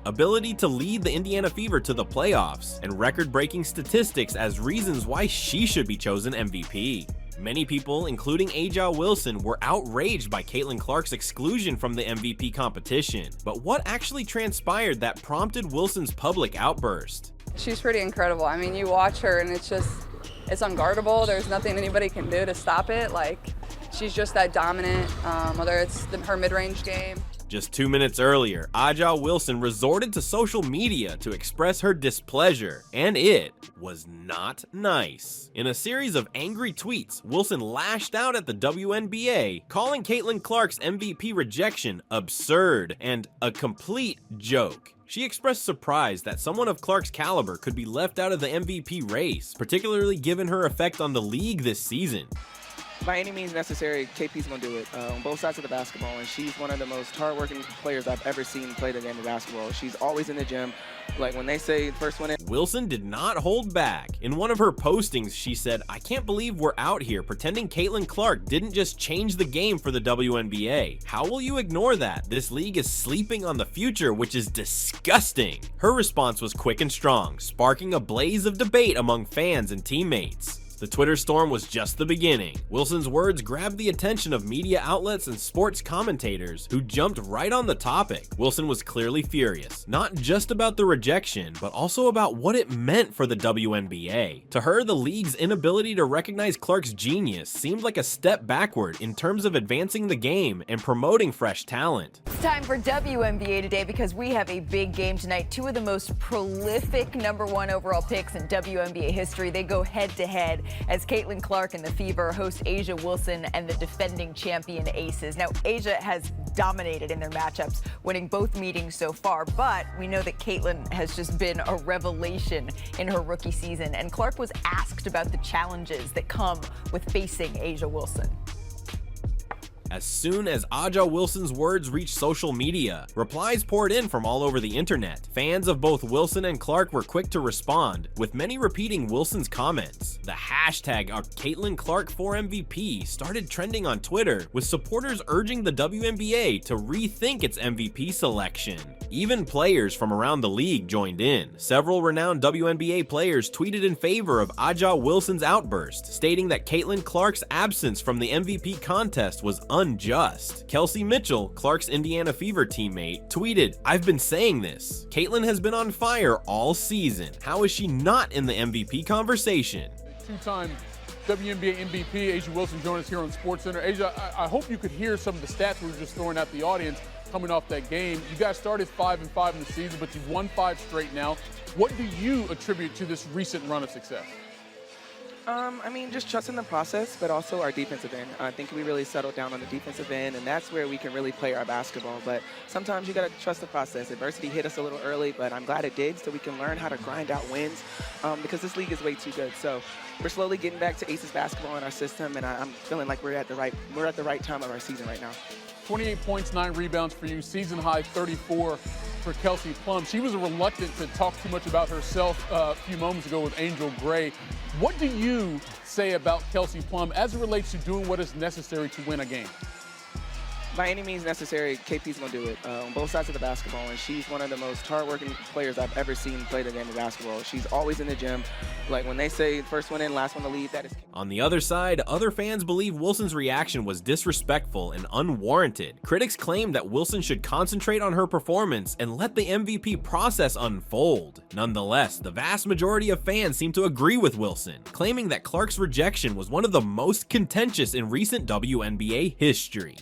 ability to lead the Indiana Fever to the playoffs, and record-breaking statistics as reasons why she should be chosen MVP. Many people, including A'ja Wilson, were outraged by Caitlin Clark's exclusion from the MVP competition. But what actually transpired that prompted Wilson's public outburst? She's pretty incredible. I mean, you watch her and it's unguardable. There's nothing anybody can do to stop it. Like, she's just that dominant, whether it's her mid-range game. Just 2 minutes earlier, A'ja Wilson resorted to social media to express her displeasure, and it was not nice. In a series of angry tweets, Wilson lashed out at the WNBA, calling Caitlin Clark's MVP rejection absurd and a complete joke. She expressed surprise that someone of Clark's caliber could be left out of the MVP race, particularly given her effect on the league this season. By any means necessary, KP's going to do it on both sides of the basketball, and she's one of the most hardworking players I've ever seen play the game of basketball. She's always in the gym. Like when they say first one in. Wilson did not hold back. In one of her postings, she said, "I can't believe we're out here pretending Caitlin Clark didn't just change the game for the WNBA. How will you ignore that? This league is sleeping on the future, which is disgusting." Her response was quick and strong, sparking a blaze of debate among fans and teammates. The Twitter storm was just the beginning. Wilson's words grabbed the attention of media outlets and sports commentators who jumped right on the topic. Wilson was clearly furious, not just about the rejection, but also about what it meant for the WNBA. To her, the league's inability to recognize Clark's genius seemed like a step backward in terms of advancing the game and promoting fresh talent. It's time for WNBA today because we have a big game tonight. Two of the most prolific #1 overall picks in WNBA history. They go head to head as Caitlin Clark and the Fever host A'ja Wilson and the defending champion Aces. Now, A'ja has dominated in their matchups, winning both meetings so far, but we know that Caitlin has just been a revelation in her rookie season, and Clark was asked about the challenges that come with facing A'ja Wilson. As soon as A'ja Wilson's words reached social media, replies poured in from all over the internet. Fans of both Wilson and Clark were quick to respond, with many repeating Wilson's comments. The hashtag Caitlin Clark for MVP started trending on Twitter, with supporters urging the WNBA to rethink its MVP selection. Even players from around the league joined in. Several renowned WNBA players tweeted in favor of A'ja Wilson's outburst, stating that Caitlin Clark's absence from the MVP contest was unjust. Kelsey Mitchell, Clark's Indiana Fever teammate, tweeted, "I've been saying this. Caitlin has been on fire all season. How is she not in the MVP conversation?" Two-time WNBA MVP A'ja Wilson joined us here on SportsCenter. A'ja, I hope you could hear some of the stats we were just throwing at the audience coming off that game. You guys started 5-5 in the season, but you've won 5 straight now. What do you attribute to this recent run of success? I mean, just trusting the process, but also our defensive end. I think we really settled down on the defensive end, and that's where we can really play our basketball. But sometimes you got to trust the process. Adversity hit us a little early, but I'm glad it did, so we can learn how to grind out wins, because this league is way too good. So we're slowly getting back to Aces basketball in our system, and I'm feeling like we're at the right time of our season right now. 28 points, 9 rebounds for you, season high 34 for Kelsey Plum. She was reluctant to talk too much about herself a few moments ago with Angel Gray. What do you say about Kelsey Plum as it relates to doing what is necessary to win a game? By any means necessary, KP's going to do it on both sides of the basketball, and she's one of the most hardworking players I've ever seen play the game of basketball. She's always in the gym. Like when they say first one in, last one to leave, that is. On the other side, other fans believe Wilson's reaction was disrespectful and unwarranted. Critics claim that Wilson should concentrate on her performance and let the MVP process unfold. Nonetheless, the vast majority of fans seem to agree with Wilson, claiming that Clark's rejection was one of the most contentious in recent WNBA history.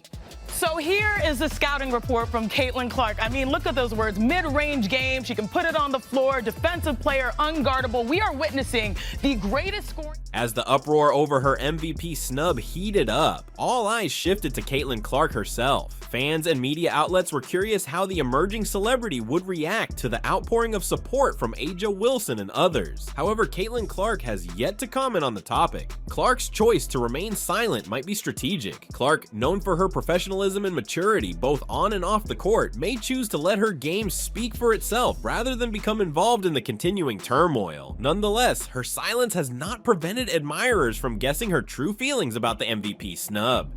So here is the scouting report from Caitlin Clark. I mean, look at those words, mid-range game. She can put it on the floor, defensive player, unguardable. We are witnessing the greatest scoring. As the uproar over her MVP snub heated up, all eyes shifted to Caitlin Clark herself. Fans and media outlets were curious how the emerging celebrity would react to the outpouring of support from A'ja Wilson and others. However, Caitlin Clark has yet to comment on the topic. Clark's choice to remain silent might be strategic. Clark, known for her professionalism and maturity both on and off the court, may choose to let her game speak for itself rather than become involved in the continuing turmoil. Nonetheless, her silence has not prevented admirers from guessing her true feelings about the MVP snub.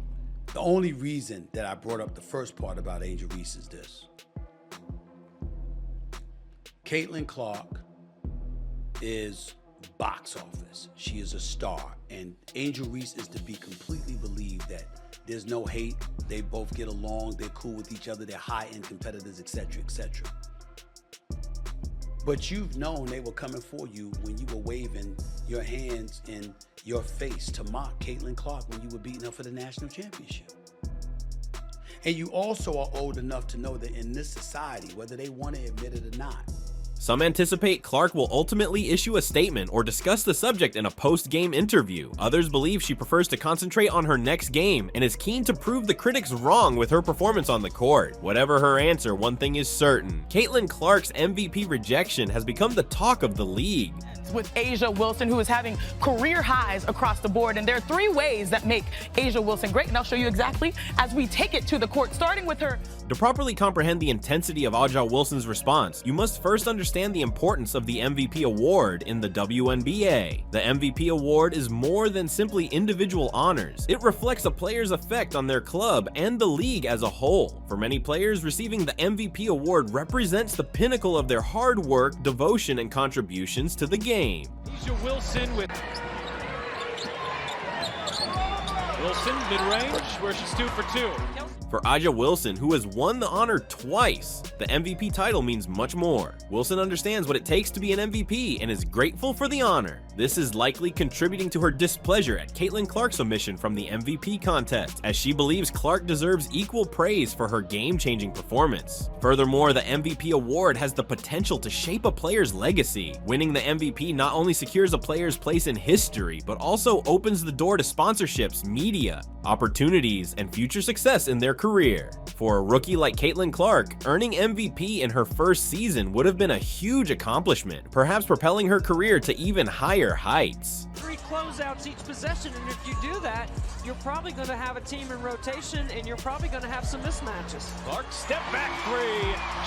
The only reason that I brought up the first part about A'ja Wilson is this. Caitlin Clark is box office. She is a star. And Angel Reese is to be completely believed that there's no hate. They both get along. They're cool with each other. They're high-end competitors, etc., etc. But you've known they were coming for you when you were waving your hands in your face to mock Caitlin Clark when you were beating her for the national championship. And you also are old enough to know that in this society, whether they want to admit it or not, Some anticipate Clark will ultimately issue a statement or discuss the subject in a post-game interview. Others believe she prefers to concentrate on her next game and is keen to prove the critics wrong with her performance on the court. Whatever her answer, one thing is certain. Caitlin Clark's MVP rejection has become the talk of the league. With A'ja Wilson, who is having career highs across the board. And there are 3 ways that make A'ja Wilson great, and I'll show you exactly as we take it to the court, starting with her. To properly comprehend the intensity of A'ja Wilson's response, you must first understand the importance of the MVP award in the WNBA. The MVP award is more than simply individual honors. It reflects a player's effect on their club and the league as a whole. For many players, receiving the MVP award represents the pinnacle of their hard work, devotion, and contributions to the game. A'ja Wilson with Wilson mid-range where she's 2 for 2. For A'ja Wilson, who has won the honor twice, the MVP title means much more. Wilson understands what it takes to be an MVP and is grateful for the honor. This is likely contributing to her displeasure at Caitlin Clark's omission from the MVP contest, as she believes Clark deserves equal praise for her game-changing performance. Furthermore, the MVP award has the potential to shape a player's legacy. Winning the MVP not only secures a player's place in history, but also opens the door to sponsorships, media, opportunities, and future success in their career. For a rookie like Caitlin Clark, earning MVP in her first season would have been a huge accomplishment, perhaps propelling her career to even higher heights. 3 closeouts each possession, and if you do that, you're probably going to have a team in rotation, and you're probably going to have some mismatches. Clark step back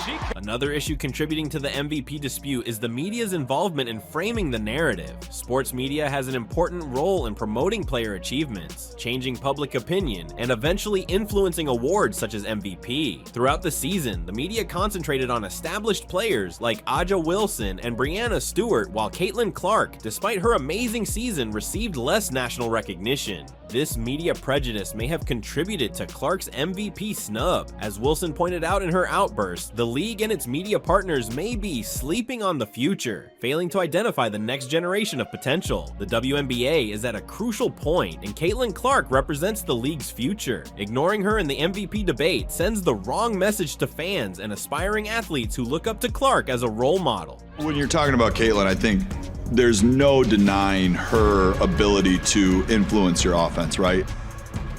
3. Another issue contributing to the MVP dispute is the media's involvement in framing the narrative. Sports media has an important role in promoting player achievements, changing public opinion, and eventually influencing awards such as MVP. Throughout the season, the media concentrated on established players like A'ja Wilson and Breanna Stewart, while Caitlin Clark, despite her amazing season, received less national recognition. This media prejudice may have contributed to Clark's MVP snub. As Wilson pointed out in her outburst, the league and its media partners may be sleeping on the future, failing to identify the next generation of potential. The WNBA is at a crucial point, and Caitlin Clark represents the league's future. Ignoring her in the MVP debate sends the wrong message to fans and aspiring athletes who look up to Clark as a role model. When you're talking about Caitlin, I think there's no denying her ability to influence your offense, right?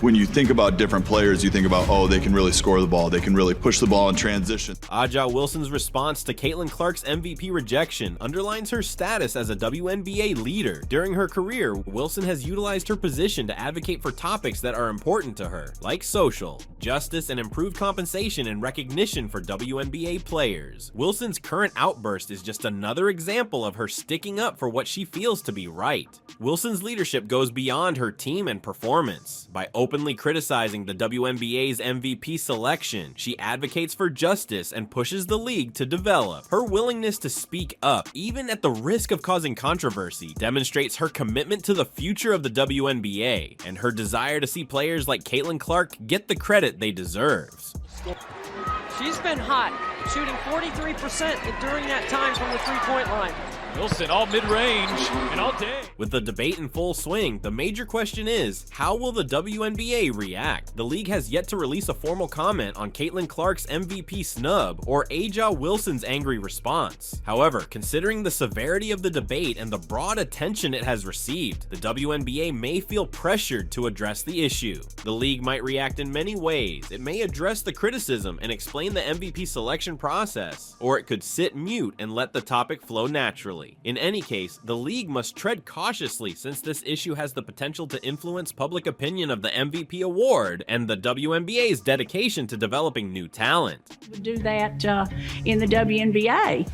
When you think about different players, you think about, oh, they can really score the ball, they can really push the ball in transition. A'ja Wilson's response to Caitlin Clark's MVP rejection underlines her status as a WNBA leader. During her career, Wilson has utilized her position to advocate for topics that are important to her, like social, justice, and improved compensation and recognition for WNBA players. Wilson's current outburst is just another example of her sticking up for what she feels to be right. Wilson's leadership goes beyond her team and performance. By openly criticizing the WNBA's MVP selection, she advocates for justice and pushes the league to develop. Her willingness to speak up, even at the risk of causing controversy, demonstrates her commitment to the future of the WNBA and her desire to see players like Caitlin Clark get the credit they deserve. She's been hot, shooting 43% during that time from the 3-point line. Wilson all mid-range and all day. With the debate in full swing, the major question is, how will the WNBA react? The league has yet to release a formal comment on Caitlin Clark's MVP snub or A'ja Wilson's angry response. However, considering the severity of the debate and the broad attention it has received, the WNBA may feel pressured to address the issue. The league might react in many ways. It may address the criticism and explain the MVP selection process, or it could sit mute and let the topic flow naturally. In any case, the league must tread cautiously since this issue has the potential to influence public opinion of the MVP award and the WNBA's dedication to developing new talent. We do that in the WNBA.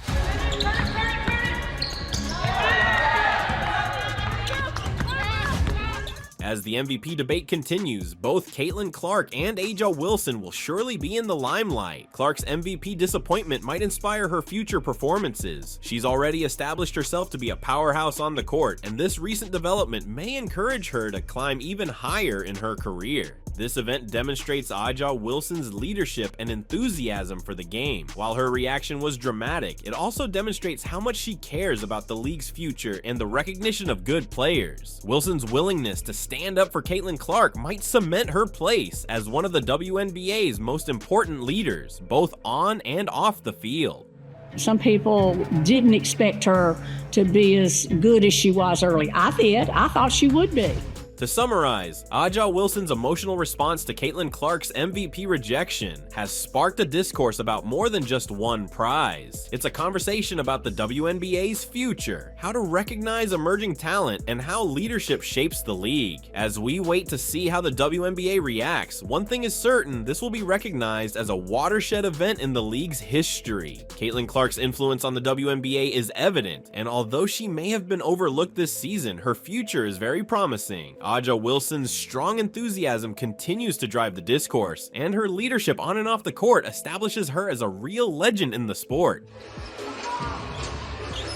As the MVP debate continues, both Caitlin Clark and A'ja Wilson will surely be in the limelight. Clark's MVP disappointment might inspire her future performances. She's already established herself to be a powerhouse on the court, and this recent development may encourage her to climb even higher in her career. This event demonstrates A'ja Wilson's leadership and enthusiasm for the game. While her reaction was dramatic, it also demonstrates how much she cares about the league's future and the recognition of good players. Wilson's willingness to stand up for Caitlin Clark might cement her place as one of the WNBA's most important leaders, both on and off the field. Some people didn't expect her to be as good as she was early. I did. I thought she would be. To summarize, A'ja Wilson's emotional response to Caitlin Clark's MVP rejection has sparked a discourse about more than just one prize. It's a conversation about the WNBA's future, how to recognize emerging talent, and how leadership shapes the league. As we wait to see how the WNBA reacts, one thing is certain: this will be recognized as a watershed event in the league's history. Caitlin Clark's influence on the WNBA is evident, and although she may have been overlooked this season, her future is very promising. A'ja Wilson's strong enthusiasm continues to drive the discourse, and her leadership on and off the court establishes her as a real legend in the sport.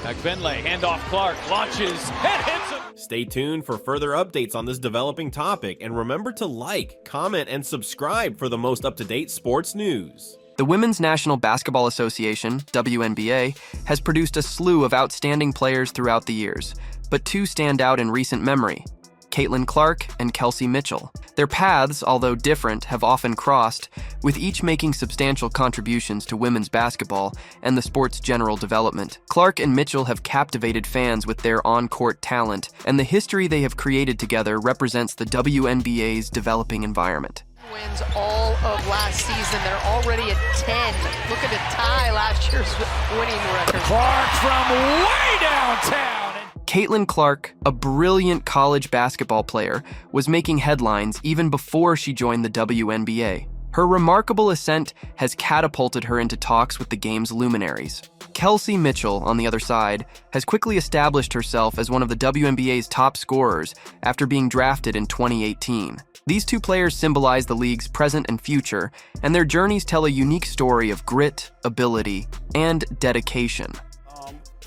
McFinlay, handoff Clark, launches, and hits him! Stay tuned for further updates on this developing topic, and remember to like, comment, and subscribe for the most up-to-date sports news. The Women's National Basketball Association, WNBA, has produced a slew of outstanding players throughout the years, but two stand out in recent memory: Caitlin Clark and Kelsey Mitchell. Their paths, although different, have often crossed, with each making substantial contributions to women's basketball and the sport's general development. Clark and Mitchell have captivated fans with their on-court talent, and the history they have created together represents the WNBA's developing environment. Wins all of last season. They're already at 10. Looking to tie last year's winning record. Clark from way downtown. Caitlin Clark, a brilliant college basketball player, was making headlines even before she joined the WNBA. Her remarkable ascent has catapulted her into talks with the game's luminaries. Kelsey Mitchell, on the other side, has quickly established herself as one of the WNBA's top scorers after being drafted in 2018. These two players symbolize the league's present and future, and their journeys tell a unique story of grit, ability, and dedication.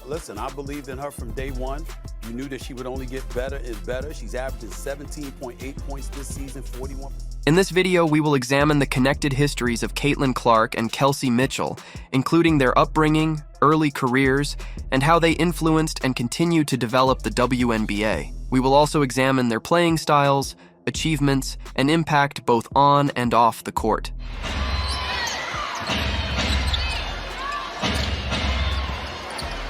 Listen, I believed in her from day one. You knew that she would only get better and better. She's averaging 17.8 points this season, 41%. In this video, we will examine the connected histories of Caitlin Clark and Kelsey Mitchell, including their upbringing, early careers, and how they influenced and continue to develop the WNBA. We will also examine their playing styles, achievements, and impact both on and off the court.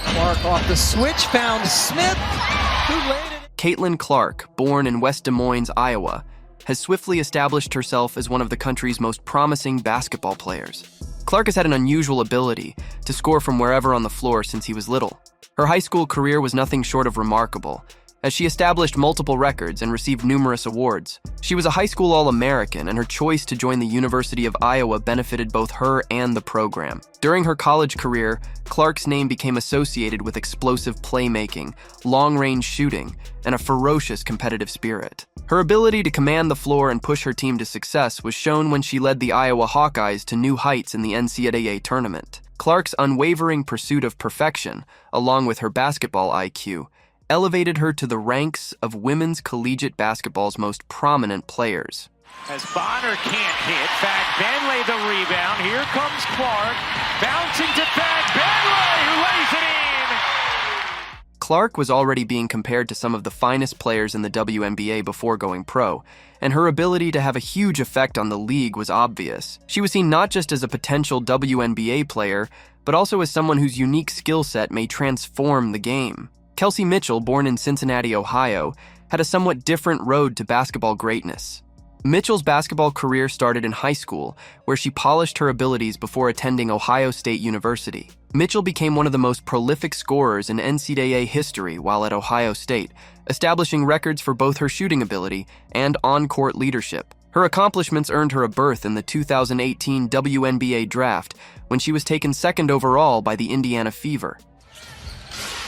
Clark off the switch, found Smith, who laid it. Caitlin Clark, born in West Des Moines, Iowa, has swiftly established herself as one of the country's most promising basketball players. Clark has had an unusual ability to score from wherever on the floor since he was little. Her high school career was nothing short of remarkable, as she established multiple records and received numerous awards. She was a high school All-American, and her choice to join the University of Iowa benefited both her and the program. During her college career, Clark's name became associated with explosive playmaking, long-range shooting, and a ferocious competitive spirit. Her ability to command the floor and push her team to success was shown when she led the Iowa Hawkeyes to new heights in the NCAA tournament. Clark's unwavering pursuit of perfection, along with her basketball IQ, elevated her to the ranks of women's collegiate basketball's most prominent players. As Bonner can't hit, Fagbenle the rebound. Here comes Clark, bouncing to Fagbenle, who lays it in! Clark was already being compared to some of the finest players in the WNBA before going pro, and her ability to have a huge effect on the league was obvious. She was seen not just as a potential WNBA player, but also as someone whose unique skill set may transform the game. Kelsey Mitchell, born in Cincinnati, Ohio, had a somewhat different road to basketball greatness. Mitchell's basketball career started in high school, where she polished her abilities before attending Ohio State University. Mitchell became one of the most prolific scorers in NCAA history while at Ohio State, establishing records for both her shooting ability and on-court leadership. Her accomplishments earned her a berth in the 2018 WNBA draft, when she was taken second overall by the Indiana Fever.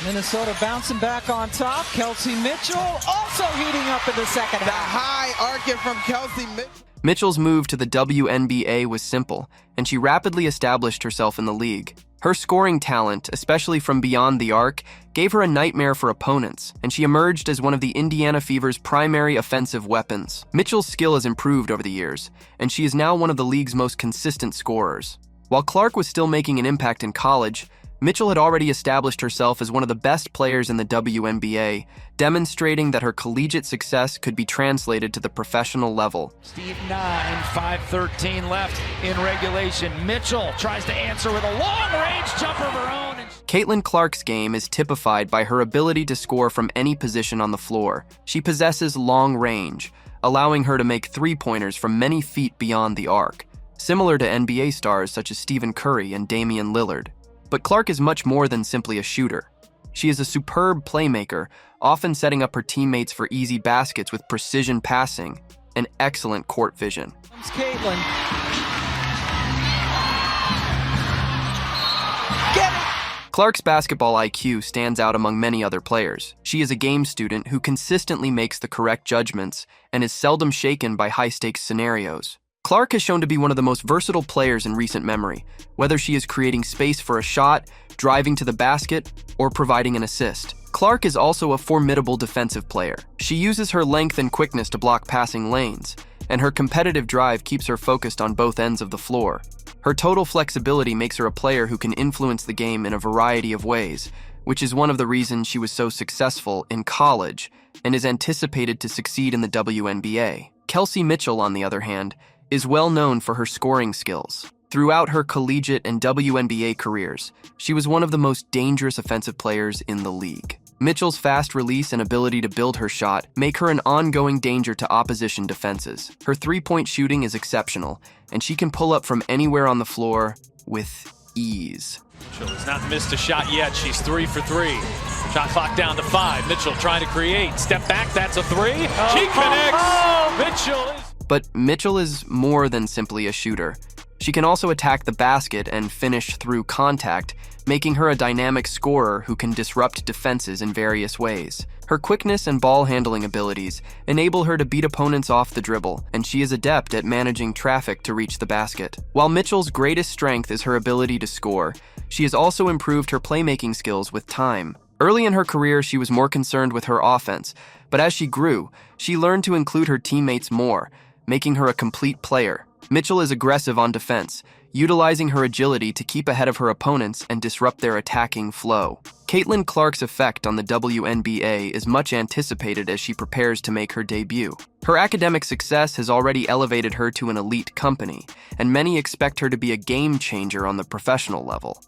Minnesota bouncing back on top. Kelsey Mitchell also heating up in the second half. The high arcing from Kelsey Mitchell. Mitchell's move to the WNBA was simple, and she rapidly established herself in the league. Her scoring talent, especially from beyond the arc, gave her a nightmare for opponents, and she emerged as one of the Indiana Fever's primary offensive weapons. Mitchell's skill has improved over the years, and she is now one of the league's most consistent scorers. While Clark was still making an impact in college, Mitchell had already established herself as one of the best players in the WNBA, demonstrating that her collegiate success could be translated to the professional level. Steve 9, 5:13 left in regulation. Mitchell tries to answer with a long-range jumper of her own. Caitlin Clark's game is typified by her ability to score from any position on the floor. She possesses long range, allowing her to make three-pointers from many feet beyond the arc, similar to NBA stars such as Stephen Curry and Damian Lillard. But Clark is much more than simply a shooter. She is a superb playmaker, often setting up her teammates for easy baskets with precision passing and excellent court vision. Comes Caitlin. Get it! Clark's basketball IQ stands out among many other players. She is a game student who consistently makes the correct judgments and is seldom shaken by high-stakes scenarios. Clark has shown to be one of the most versatile players in recent memory, whether she is creating space for a shot, driving to the basket, or providing an assist. Clark is also a formidable defensive player. She uses her length and quickness to block passing lanes, and her competitive drive keeps her focused on both ends of the floor. Her total flexibility makes her a player who can influence the game in a variety of ways, which is one of the reasons she was so successful in college and is anticipated to succeed in the WNBA. Kelsey Mitchell, on the other hand, is well known for her scoring skills. Throughout her collegiate and WNBA careers, she was one of the most dangerous offensive players in the league. Mitchell's fast release and ability to build her shot make her an ongoing danger to opposition defenses. Her three-point shooting is exceptional, and she can pull up from anywhere on the floor with ease. Mitchell has not missed a shot yet. She's 3 for 3. Shot clock down to 5. Mitchell trying to create. Step back, that's a 3. She connects. Mitchell is... But Mitchell is more than simply a shooter. She can also attack the basket and finish through contact, making her a dynamic scorer who can disrupt defenses in various ways. Her quickness and ball handling abilities enable her to beat opponents off the dribble, and she is adept at managing traffic to reach the basket. While Mitchell's greatest strength is her ability to score, she has also improved her playmaking skills with time. Early in her career, she was more concerned with her offense, but as she grew, she learned to include her teammates more, making her a complete player. Mitchell is aggressive on defense, utilizing her agility to keep ahead of her opponents and disrupt their attacking flow. Caitlin Clark's effect on the WNBA is much anticipated as she prepares to make her debut. Her academic success has already elevated her to an elite company, and many expect her to be a game changer on the professional level.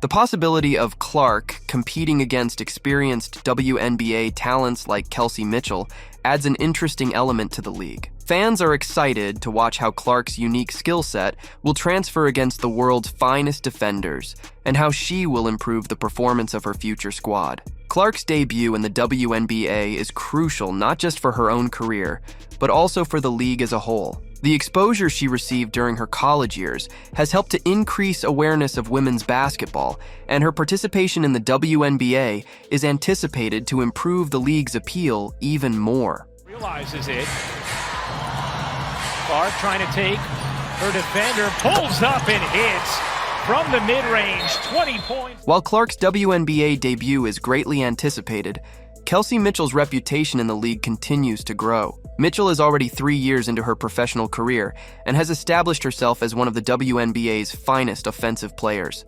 The possibility of Clark competing against experienced WNBA talents like Kelsey Mitchell adds an interesting element to the league. Fans are excited to watch how Clark's unique skill set will transfer against the world's finest defenders, and how she will improve the performance of her future squad. Clark's debut in the WNBA is crucial not just for her own career, but also for the league as a whole. The exposure she received during her college years has helped to increase awareness of women's basketball, and her participation in the WNBA is anticipated to improve the league's appeal even more. Realizes it. Clark trying to take her defender, pulls up and hits from the mid-range, 20 points. While Clark's WNBA debut is greatly anticipated, Kelsey Mitchell's reputation in the league continues to grow. Mitchell is already 3 years into her professional career and has established herself as one of the WNBA's finest offensive players.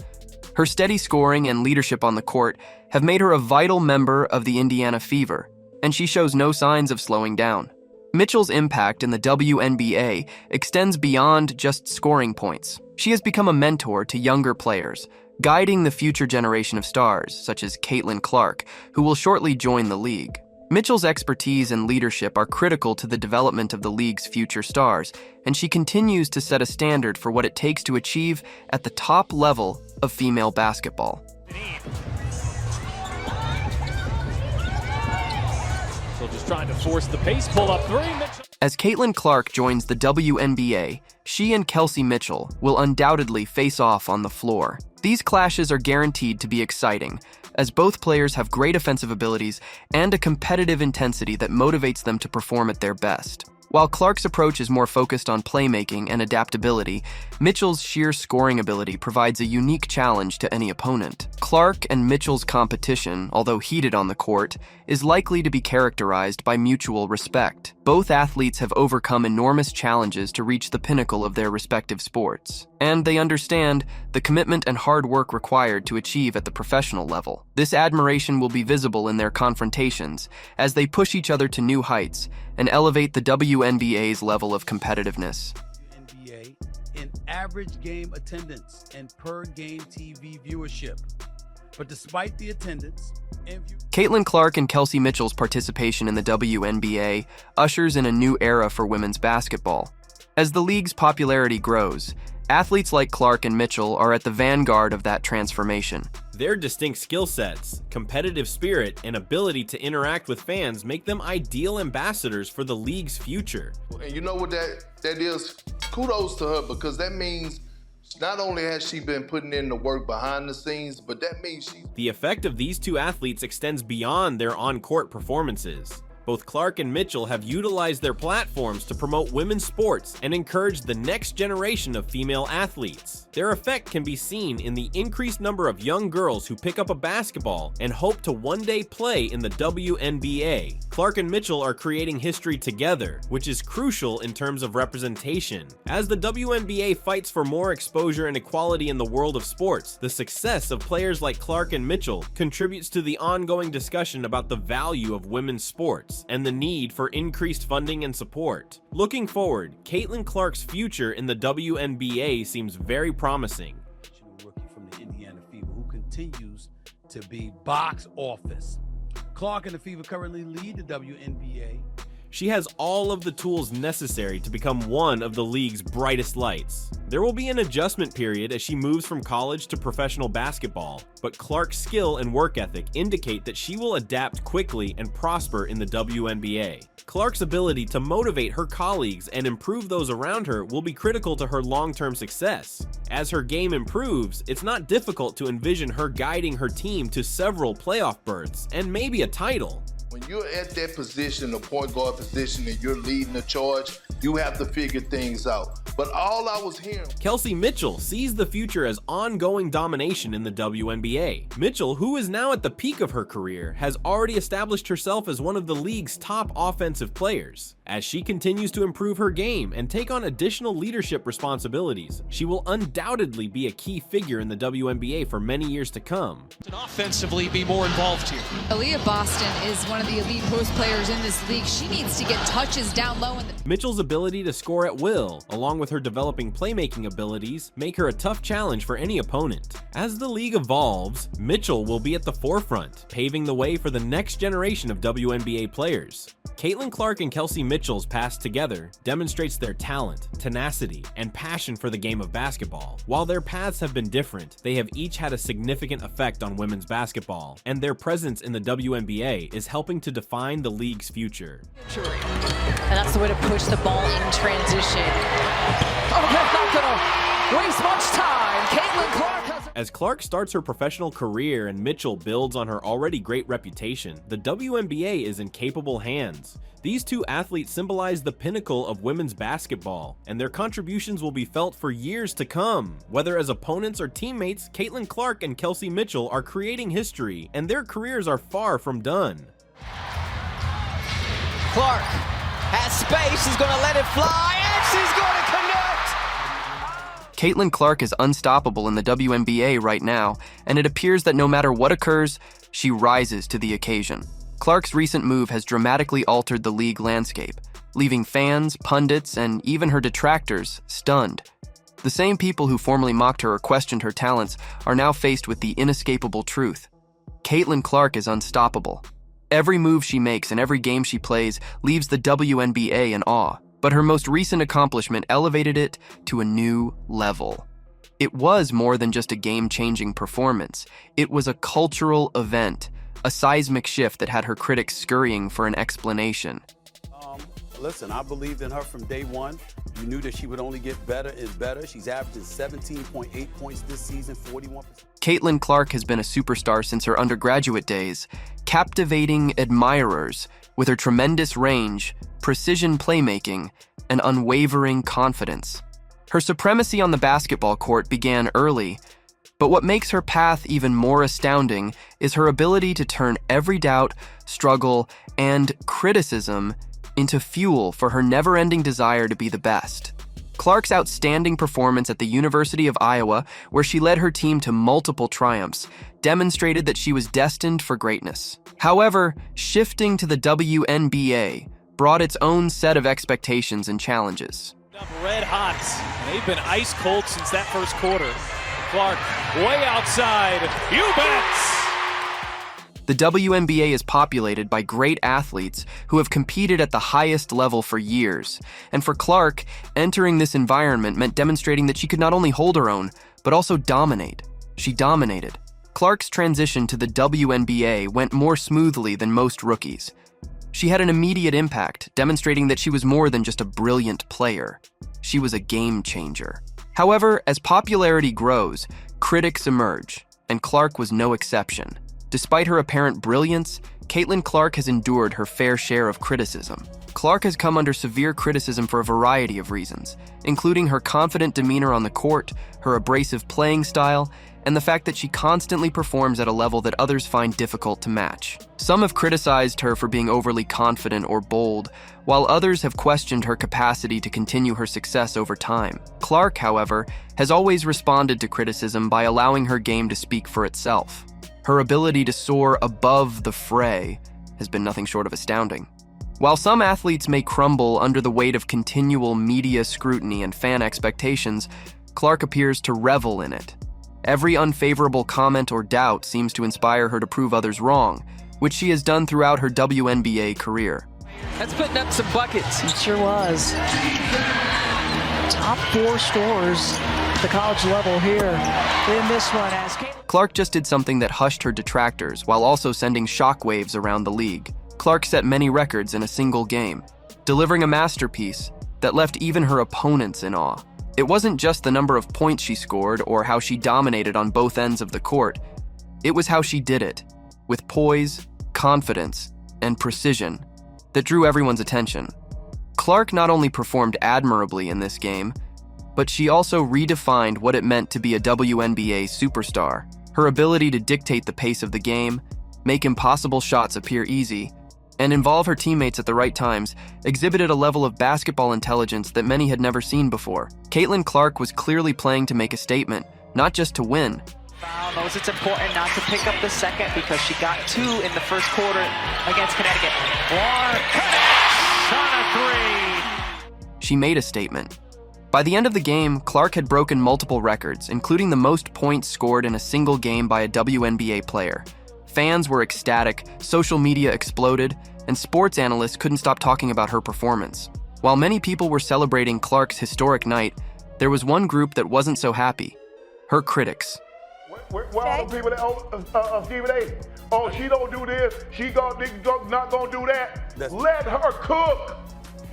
Her steady scoring and leadership on the court have made her a vital member of the Indiana Fever, and she shows no signs of slowing down. Mitchell's impact in the WNBA extends beyond just scoring points. She has become a mentor to younger players, guiding the future generation of stars, such as Caitlin Clark, who will shortly join the league. Mitchell's expertise and leadership are critical to the development of the league's future stars, and she continues to set a standard for what it takes to achieve at the top level of female basketball. So just trying to force the pace, pull up 3. Mitchell. As Caitlin Clark joins the WNBA, she and Kelsey Mitchell will undoubtedly face off on the floor. These clashes are guaranteed to be exciting, as both players have great offensive abilities and a competitive intensity that motivates them to perform at their best. While Clark's approach is more focused on playmaking and adaptability, Mitchell's sheer scoring ability provides a unique challenge to any opponent. Clark and Mitchell's competition, although heated on the court, is likely to be characterized by mutual respect. Both athletes have overcome enormous challenges to reach the pinnacle of their respective sports, and they understand the commitment and hard work required to achieve at the professional level. This admiration will be visible in their confrontations as they push each other to new heights and elevate the WNBA's level of competitiveness. WNBA in average game attendance and per game TV viewership. But despite the attendance and Caitlin Clark and Kelsey Mitchell's participation in the WNBA ushers in a new era for women's basketball. As the league's popularity grows, athletes like Clark and Mitchell are at the vanguard of that transformation. Their distinct skill sets, competitive spirit, and ability to interact with fans make them ideal ambassadors for the league's future. And you know what that is? Kudos to her, because that means not only has she been putting in the work behind the scenes, but that means The effect of these two athletes extends beyond their on-court performances. Both Clark and Mitchell have utilized their platforms to promote women's sports and encourage the next generation of female athletes. Their effect can be seen in the increased number of young girls who pick up a basketball and hope to one day play in the WNBA. Clark and Mitchell are creating history together, which is crucial in terms of representation. As the WNBA fights for more exposure and equality in the world of sports, the success of players like Clark and Mitchell contributes to the ongoing discussion about the value of women's sports and the need for increased funding and support. Looking forward, Caitlin Clark's future in the WNBA seems very promising. rookie from the Indiana Fever who continues to be box office. Clark and the Fever currently lead the WNBA. She has all of the tools necessary to become one of the league's brightest lights. There will be an adjustment period as she moves from college to professional basketball, but Clark's skill and work ethic indicate that she will adapt quickly and prosper in the WNBA. Clark's ability to motivate her colleagues and improve those around her will be critical to her long-term success. As her game improves, it's not difficult to envision her guiding her team to several playoff berths and maybe a title. when you're at that position, the point guard position, and you're leading the charge, you have to figure things out. But all I was hearing... Kelsey Mitchell sees the future as ongoing domination in the WNBA. Mitchell, who is now at the peak of her career, has already established herself as one of the league's top offensive players. As she continues to improve her game and take on additional leadership responsibilities, she will undoubtedly be a key figure in the WNBA for many years to come. And offensively be more involved here. Aaliyah Boston is one of the elite post players in this league. She needs to get touches down low in the... Mitchell's ability to score at will, along with her developing playmaking abilities, make her a tough challenge for any opponent. As the league evolves, Mitchell will be at the forefront, paving the way for the next generation of WNBA players. Caitlin Clark and Kelsey Mitchell's past together demonstrates their talent, tenacity, and passion for the game of basketball. While their paths have been different, they have each had a significant effect on women's basketball, and their presence in the WNBA is helping to define the league's future. And that's the way to push the ball in transition. Oh, that's not gonna waste much time. Caitlin Clark has... As Clark starts her professional career and Mitchell builds on her already great reputation, the WNBA is in capable hands. These two athletes symbolize the pinnacle of women's basketball, and their contributions will be felt for years to come. Whether as opponents or teammates, Caitlin Clark and Kelsey Mitchell are creating history, and their careers are far from done. Clark has space, she's gonna let it fly, and she's gonna connect! Caitlin Clark is unstoppable in the WNBA right now, and it appears that no matter what occurs, she rises to the occasion. Clark's recent move has dramatically altered the league landscape, leaving fans, pundits, and even her detractors stunned. The same people who formerly mocked her or questioned her talents are now faced with the inescapable truth. Caitlin Clark is unstoppable. Every move she makes and every game she plays leaves the WNBA in awe, but her most recent accomplishment elevated it to a new level. It was more than just a game-changing performance. It was a cultural event, a seismic shift that had her critics scurrying for an explanation. Listen, I believed in her from day one. You knew that she would only get better and better. She's averaging 17.8 points this season, 41%. Caitlin Clark has been a superstar since her undergraduate days, captivating admirers with her tremendous range, precision playmaking, and unwavering confidence. Her supremacy on the basketball court began early, but what makes her path even more astounding is her ability to turn every doubt, struggle, and criticism into fuel for her never-ending desire to be the best. Clark's outstanding performance at the University of Iowa, where she led her team to multiple triumphs, demonstrated that she was destined for greatness. However, shifting to the WNBA brought its own set of expectations and challenges. Red hot. They've been ice cold since that first quarter. Clark way outside. You bet! The WNBA is populated by great athletes who have competed at the highest level for years. And for Clark, entering this environment meant demonstrating that she could not only hold her own, but also dominate. She dominated. Clark's transition to the WNBA went more smoothly than most rookies. She had an immediate impact, demonstrating that she was more than just a brilliant player. She was a game changer. However, as popularity grows, critics emerge, and Clark was no exception. Despite her apparent brilliance, Caitlin Clark has endured her fair share of criticism. Clark has come under severe criticism for a variety of reasons, including her confident demeanor on the court, her abrasive playing style, and the fact that she constantly performs at a level that others find difficult to match. Some have criticized her for being overly confident or bold, while others have questioned her capacity to continue her success over time. Clark, however, has always responded to criticism by allowing her game to speak for itself. Her ability to soar above the fray has been nothing short of astounding. While some athletes may crumble under the weight of continual media scrutiny and fan expectations, Clark appears to revel in it. Every unfavorable comment or doubt seems to inspire her to prove others wrong, which she has done throughout her WNBA career. That's putting up some buckets. It sure was. Top 4 scorers at the college level here in this one. As Clark just did something that hushed her detractors while also sending shockwaves around the league. Clark set many records in a single game, delivering a masterpiece that left even her opponents in awe. It wasn't just the number of points she scored or how she dominated on both ends of the court. It was how she did it, with poise, confidence, and precision, that drew everyone's attention. Clark not only performed admirably in this game, but she also redefined what it meant to be a WNBA superstar. Her ability to dictate the pace of the game, make impossible shots appear easy, and involve her teammates at the right times exhibited a level of basketball intelligence that many had never seen before. Caitlin Clark was clearly playing to make a statement, not just to win. Foul knows it's important not to pick up the second because she got 2 in the first quarter against Connecticut. Clark connects on a 3. She made a statement. By the end of the game, Clark had broken multiple records, including the most points scored in a single game by a WNBA player. Fans were ecstatic, social media exploded, and sports analysts couldn't stop talking about her performance. While many people were celebrating Clark's historic night, there was one group that wasn't so happy: her critics. Where are the people that Stephen A? Oh, she don't do this. She not gonna do that. Let her cook.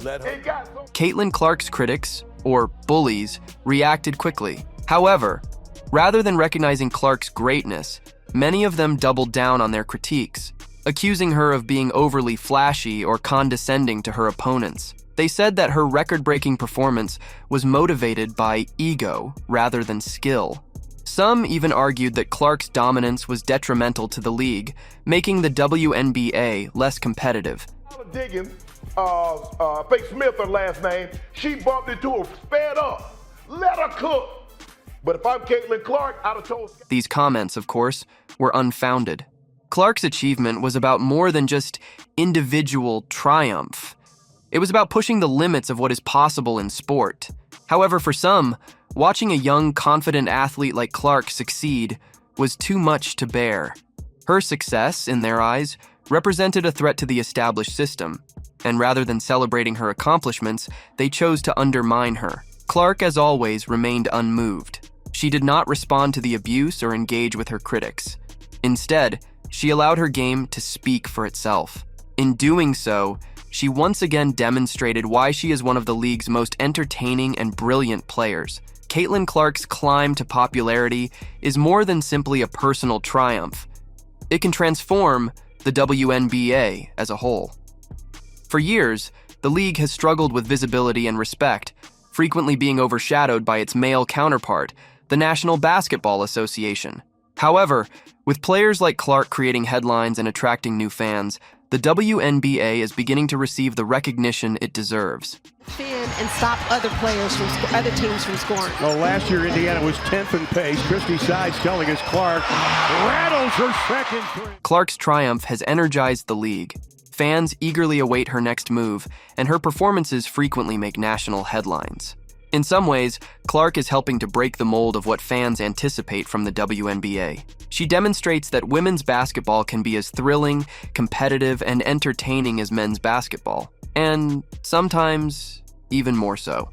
Let her. Caitlin Clark's critics, or bullies, reacted quickly. However, rather than recognizing Clark's greatness, many of them doubled down on their critiques, accusing her of being overly flashy or condescending to her opponents. They said that her record-breaking performance was motivated by ego rather than skill. Some even argued that Clark's dominance was detrimental to the league, making the WNBA less competitive. Diggins, Fake Smith, her last name, she bumped into her, sped up. Let her cook. But if I'm Caitlin Clark, I'd have told... These comments, of course, were unfounded. Clark's achievement was about more than just individual triumph. It was about pushing the limits of what is possible in sport. However, for some, watching a young, confident athlete like Clark succeed was too much to bear. Her success, in their eyes, represented a threat to the established system, and rather than celebrating her accomplishments, they chose to undermine her. Clark, as always, remained unmoved. She did not respond to the abuse or engage with her critics. Instead, she allowed her game to speak for itself. In doing so, she once again demonstrated why she is one of the league's most entertaining and brilliant players. Caitlin Clark's climb to popularity is more than simply a personal triumph. It can transform the WNBA as a whole. For years, the league has struggled with visibility and respect, frequently being overshadowed by its male counterpart, the National Basketball Association. However, with players like Clark creating headlines and attracting new fans, the WNBA is beginning to receive the recognition it deserves. And stop other teams from scoring. Well, last year Indiana was 10th in pace. Christy Sides telling us Clark rattles her second three. Clark's triumph has energized the league. Fans eagerly await her next move, and her performances frequently make national headlines. In some ways, Clark is helping to break the mold of what fans anticipate from the WNBA. She demonstrates that women's basketball can be as thrilling, competitive, and entertaining as men's basketball, and sometimes even more so.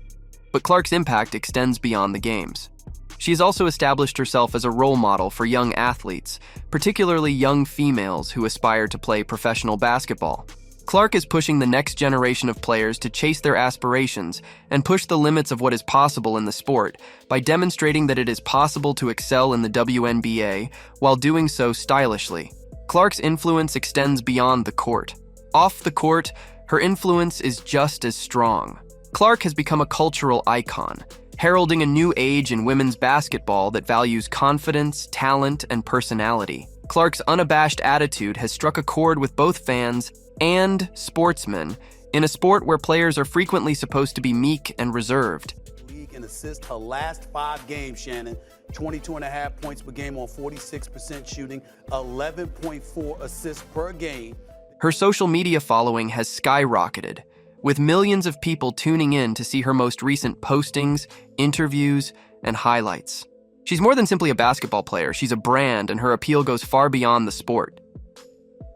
But Clark's impact extends beyond the games. She has also established herself as a role model for young athletes, particularly young females who aspire to play professional basketball. Clark is pushing the next generation of players to chase their aspirations and push the limits of what is possible in the sport by demonstrating that it is possible to excel in the WNBA while doing so stylishly. Clark's influence extends beyond the court. Off the court, her influence is just as strong. Clark has become a cultural icon, heralding a new age in women's basketball that values confidence, talent, and personality. Clark's unabashed attitude has struck a chord with both fans and sportsmen in a sport where players are frequently supposed to be meek and reserved. League in assists her last 5 games, Shannon. 22.5 points per game on 46% shooting, 11.4 assists per game. Her social media following has skyrocketed, with millions of people tuning in to see her most recent postings, interviews, and highlights. She's more than simply a basketball player. She's a brand, and her appeal goes far beyond the sport.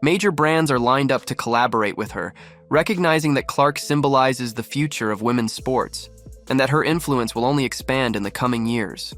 Major brands are lined up to collaborate with her, recognizing that Clark symbolizes the future of women's sports, and that her influence will only expand in the coming years.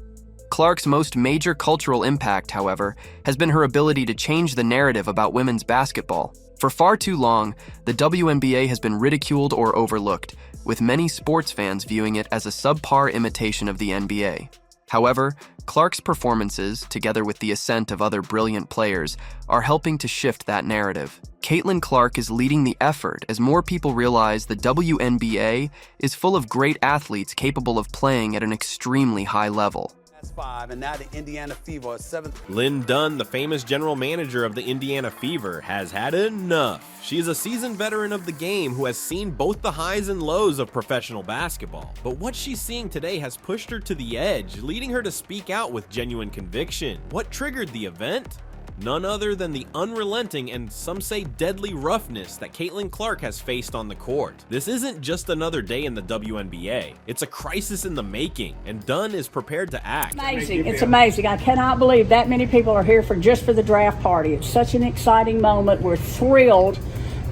Clark's most major cultural impact, however, has been her ability to change the narrative about women's basketball. For far too long, the WNBA has been ridiculed or overlooked, with many sports fans viewing it as a subpar imitation of the NBA. However, Clark's performances, together with the ascent of other brilliant players, are helping to shift that narrative. Caitlin Clark is leading the effort as more people realize the WNBA is full of great athletes capable of playing at an extremely high level. 5, and now the Indiana Fever are 7th. Lynn Dunn, the famous general manager of the Indiana Fever, has had enough. She is a seasoned veteran of the game who has seen both the highs and lows of professional basketball. But what she's seeing today has pushed her to the edge, leading her to speak out with genuine conviction. What triggered the event? None other than the unrelenting and some say deadly roughness that Caitlin Clark has faced on the court. This isn't just another day in the WNBA. It's a crisis in the making, and Dunn is prepared to act. Amazing. It's amazing. I cannot believe that many people are here just for the draft party. It's such an exciting moment. We're thrilled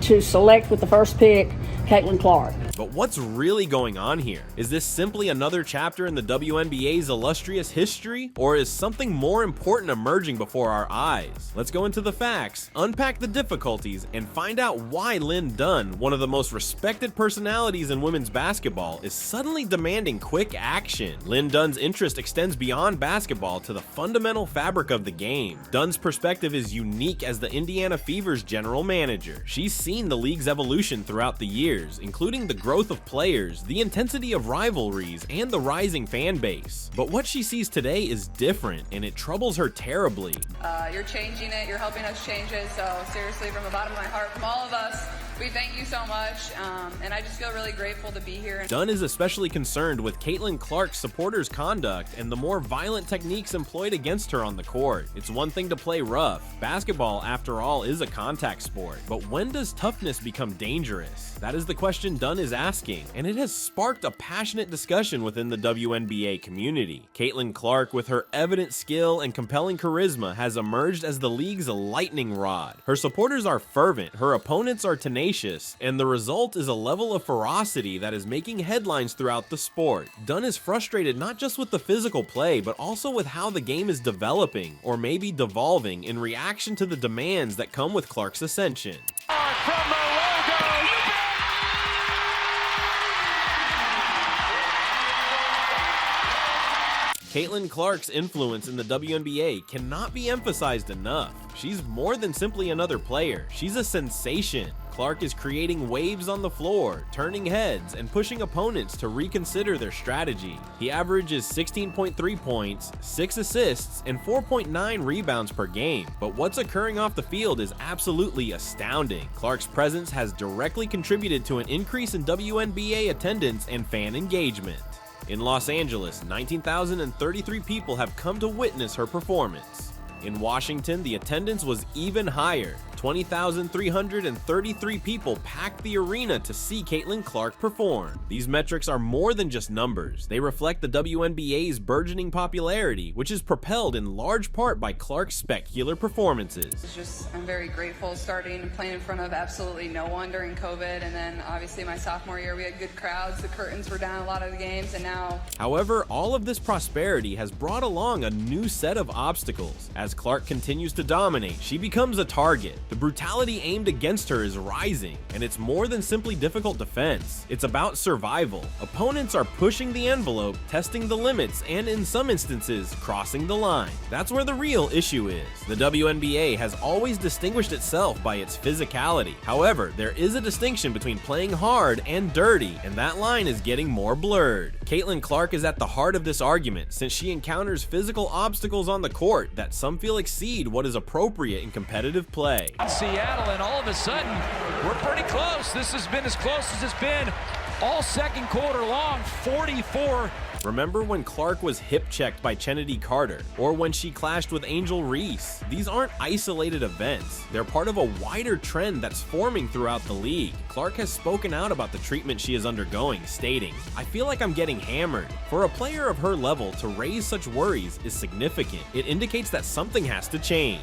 to select with the first pick Caitlin Clark. But what's really going on here? Is this simply another chapter in the WNBA's illustrious history? Or is something more important emerging before our eyes? Let's go into the facts, unpack the difficulties, and find out why Lynn Dunn, one of the most respected personalities in women's basketball, is suddenly demanding quick action. Lynn Dunn's interest extends beyond basketball to the fundamental fabric of the game. Dunn's perspective is unique as the Indiana Fever's general manager. She's seen the league's evolution throughout the years, including the growth of players, the intensity of rivalries, and the rising fan base. But what she sees today is different, and it troubles her terribly. You're changing it, you're helping us change it, so seriously, from the bottom of my heart, from all of us, we thank you so much, and I just feel really grateful to be here. Dunn is especially concerned with Caitlin Clark's supporters' conduct and the more violent techniques employed against her on the court. It's one thing to play rough. Basketball, after all, is a contact sport. But when does toughness become dangerous? That is the question Dunn is asking, and it has sparked a passionate discussion within the WNBA community. Caitlin Clark, with her evident skill and compelling charisma, has emerged as the league's lightning rod. Her supporters are fervent, her opponents are tenacious, and the result is a level of ferocity that is making headlines throughout the sport. Dunn is frustrated not just with the physical play, but also with how the game is developing, or maybe devolving, in reaction to the demands that come with Clark's ascension. From the logo, you bet! Caitlin Clark's influence in the WNBA cannot be emphasized enough. She's more than simply another player, she's a sensation. Clark is creating waves on the floor, turning heads, and pushing opponents to reconsider their strategy. He averages 16.3 points, 6 assists, and 4.9 rebounds per game, but what's occurring off the field is absolutely astounding. Clark's presence has directly contributed to an increase in WNBA attendance and fan engagement. In Los Angeles, 19,033 people have come to witness her performance. In Washington, the attendance was even higher. 20,333 people packed the arena to see Caitlin Clark perform. These metrics are more than just numbers. They reflect the WNBA's burgeoning popularity, which is propelled in large part by Clark's spectacular performances. I'm very grateful starting and playing in front of absolutely no one during COVID, and then obviously my sophomore year we had good crowds, the curtains were down a lot of the games, and now... However, all of this prosperity has brought along a new set of obstacles. As Clark continues to dominate, she becomes a target. The brutality aimed against her is rising, and it's more than simply difficult defense. It's about survival. Opponents are pushing the envelope, testing the limits, and in some instances, crossing the line. That's where the real issue is. The WNBA has always distinguished itself by its physicality. However, there is a distinction between playing hard and dirty, and that line is getting more blurred. Caitlin Clark is at the heart of this argument, since she encounters physical obstacles on the court that some feel exceed what is appropriate in competitive play. Seattle, and all of a sudden we're pretty close. This has been as close as it's been all second quarter long. 44. Remember when Clark was hip-checked by Kennedy Carter, or when she clashed with Angel Reese? These aren't isolated events. They're part of a wider trend that's forming throughout the league. Clark has spoken out about the treatment she is undergoing, stating, "I feel like I'm getting hammered." For a player of her level to raise such worries is significant. It indicates that something has to change.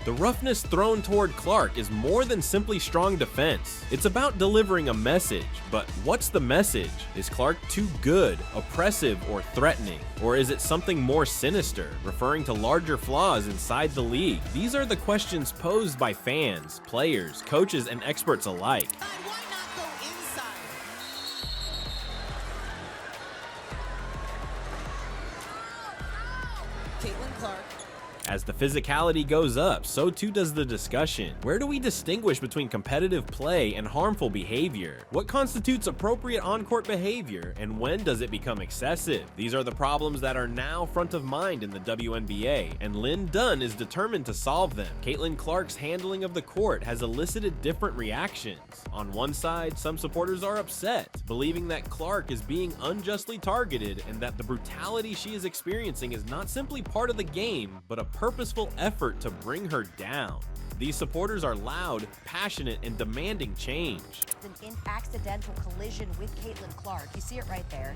The roughness thrown toward Clark is more than simply strong defense. It's about delivering a message, but what's the message? Is Clark too good, oppressive, or threatening? Or is it something more sinister, referring to larger flaws inside the league? These are the questions posed by fans, players, coaches, and experts alike. Caitlin Clark. As the physicality goes up, so too does the discussion. Where do we distinguish between competitive play and harmful behavior? What constitutes appropriate on-court behavior, and when does it become excessive? These are the problems that are now front of mind in the WNBA, and Lynn Dunn is determined to solve them. Caitlin Clark's handling of the court has elicited different reactions. On one side, some supporters are upset, believing that Clark is being unjustly targeted and that the brutality she is experiencing is not simply part of the game, but a purposeful effort to bring her down. These supporters are loud, passionate, and demanding change. An accidental collision with Caitlin Clark. You see it right there.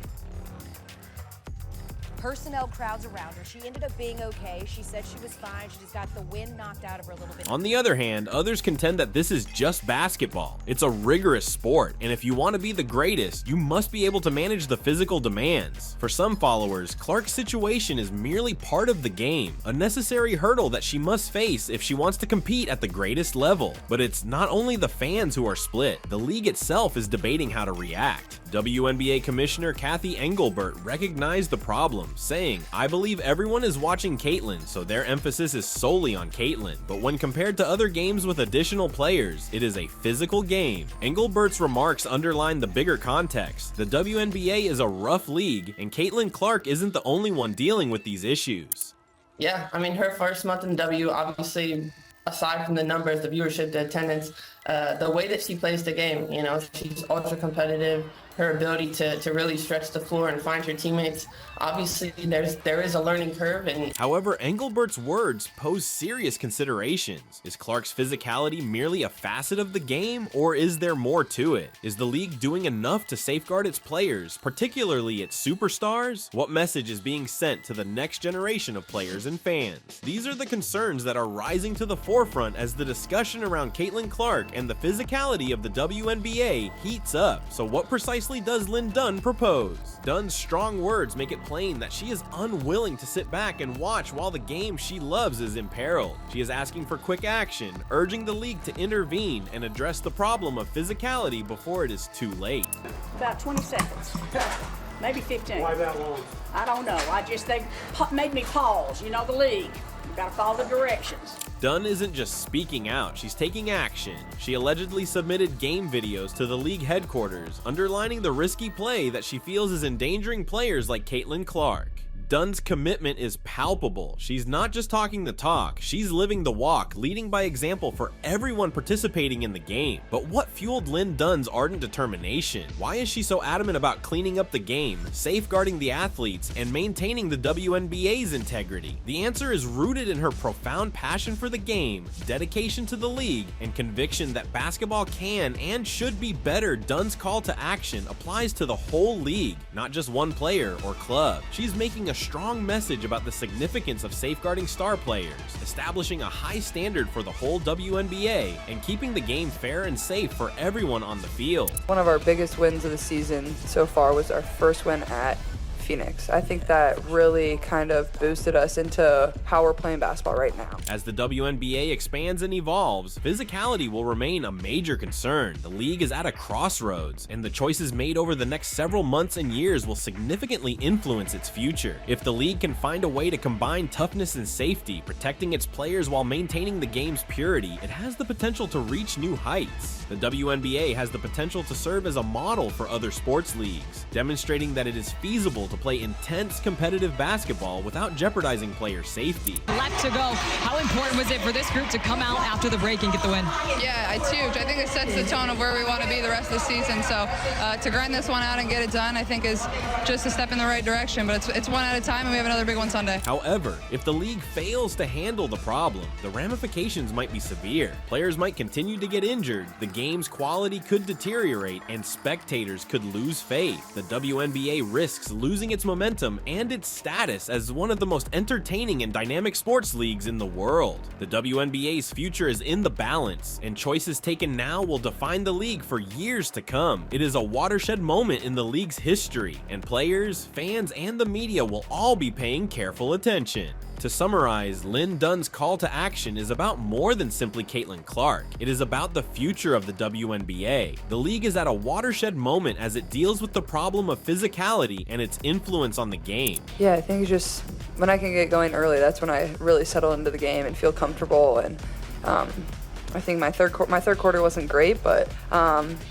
Personnel crowds around her. She ended up being okay. She said she was fine. She just got the wind knocked out of her a little bit. On the other hand, others contend that this is just basketball. It's a rigorous sport, and if you want to be the greatest, you must be able to manage the physical demands. For some followers, Clark's situation is merely part of the game, a necessary hurdle that she must face if she wants to compete at the greatest level. But it's not only the fans who are split. The league itself is debating how to react. WNBA Commissioner Kathy Engelbert recognized the problem, saying, "I believe everyone is watching Caitlin, so their emphasis is solely on Caitlin. But when compared to other games with additional players, it is a physical game." Engelbert's remarks underline the bigger context. The WNBA is a rough league, and Caitlin Clark isn't the only one dealing with these issues. Yeah, I mean, her first month in W, obviously, aside from the numbers, the viewership, the attendance, the way that she plays the game, you know, she's ultra competitive. Her ability to really stretch the floor and find her teammates. Obviously, there is a learning curve. And however, Engelbert's words pose serious considerations. Is Clark's physicality merely a facet of the game, or is there more to it? Is the league doing enough to safeguard its players, particularly its superstars? What message is being sent to the next generation of players and fans? These are the concerns that are rising to the forefront as the discussion around Caitlin Clark and the physicality of the WNBA heats up. So what precisely does Lynn Dunn propose? Dunn's strong words make it plain that she is unwilling to sit back and watch while the game she loves is imperiled. She is asking for quick action, urging the league to intervene and address the problem of physicality before it is too late. About 20 seconds. maybe 15. Why that long? I don't know. They made me pause. You know the league. You gotta follow the directions. Dunn isn't just speaking out, she's taking action. She allegedly submitted game videos to the league headquarters, underlining the risky play that she feels is endangering players like Caitlin Clark. Dunn's commitment is palpable. She's not just talking the talk, she's living the walk, leading by example for everyone participating in the game. But what fueled Lynn Dunn's ardent determination? Why is she so adamant about cleaning up the game, safeguarding the athletes, and maintaining the WNBA's integrity? The answer is rooted in her profound passion for the game, dedication to the league, and conviction that basketball can and should be better. Dunn's call to action applies to the whole league, not just one player or club. She's making a strong message about the significance of safeguarding star players, establishing a high standard for the whole WNBA, and keeping the game fair and safe for everyone on the field. One of our biggest wins of the season so far was our first win at Phoenix. I think that really kind of boosted us into how we're playing basketball right now. As the WNBA expands and evolves, physicality will remain a major concern. The league is at a crossroads, and the choices made over the next several months and years will significantly influence its future. If the league can find a way to combine toughness and safety, protecting its players while maintaining the game's purity, it has the potential to reach new heights. The WNBA has the potential to serve as a model for other sports leagues, demonstrating that it is feasible to play intense competitive basketball without jeopardizing player safety. Left to go. How important was it for this group to come out after the break and get the win? Yeah, it's huge. I think it sets the tone of where we want to be the rest of the season. So to grind this one out and get it done, I think is just a step in the right direction. But it's one at a time, and we have another big one Sunday. However, if the league fails to handle the problem, the ramifications might be severe. Players might continue to get injured, the game's quality could deteriorate, and spectators could lose faith. The WNBA risks losing its momentum and its status as one of the most entertaining and dynamic sports leagues in the world. The WNBA's future is in the balance, and choices taken now will define the league for years to come. It is a watershed moment in the league's history, and players, fans, and the media will all be paying careful attention. To summarize, Lynn Dunn's call to action is about more than simply Caitlin Clark. It is about the future of the WNBA. The league is at a watershed moment as it deals with the problem of physicality and its influence on the game. Yeah, I think just when I can get going early, that's when I really settle into the game and feel comfortable. And I think my third quarter wasn't great, but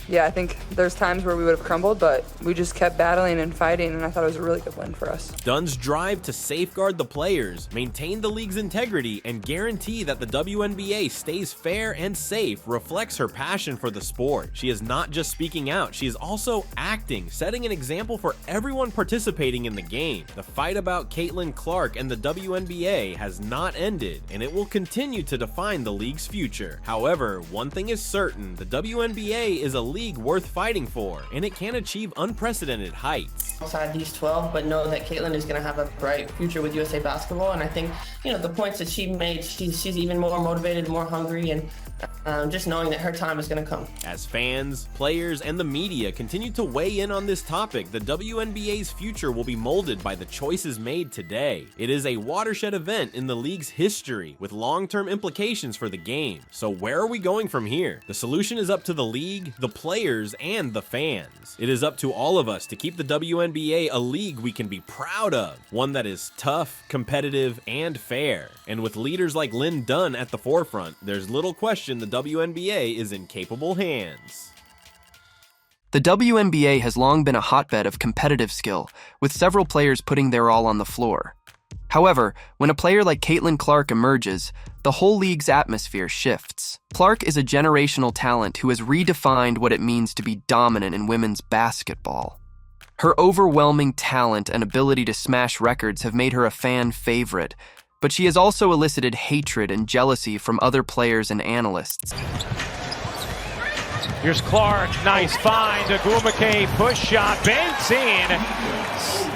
yeah, I think there's times where we would have crumbled, but we just kept battling and fighting, and I thought it was a really good win for us. Dunn's drive to safeguard the players, maintain the league's integrity, and guarantee that the WNBA stays fair and safe reflects her passion for the sport. She is not just speaking out, she is also acting, setting an example for everyone participating in the game. The fight about Caitlin Clark and the WNBA has not ended, and it will continue to define the league's future. However, one thing is certain, the WNBA is a league worth fighting for, and it can achieve unprecedented heights. Outside these 12, but know that Caitlin is going to have a bright future with USA Basketball, and I think, you know, the points that she made, she's even more motivated, more hungry, and just knowing that her time is going to come. As fans, players, and the media continue to weigh in on this topic, the WNBA's future will be molded by the choices made today. It is a watershed event in the league's history, with long-term implications for the game. So where are we going from here? The solution is up to the league, the players, and the fans. It is up to all of us to keep the WNBA a league we can be proud of, one that is tough, competitive, and fair. And with leaders like Lynn Dunn at the forefront, there's little question the WNBA is in capable hands. The WNBA has long been a hotbed of competitive skill, with several players putting their all on the floor. However, when a player like Caitlin Clark emerges, the whole league's atmosphere shifts. Clark is a generational talent who has redefined what it means to be dominant in women's basketball. Her overwhelming talent and ability to smash records have made her a fan favorite, but she has also elicited hatred and jealousy from other players and analysts. Here's Clark, nice find, Agumake push shot, banks in,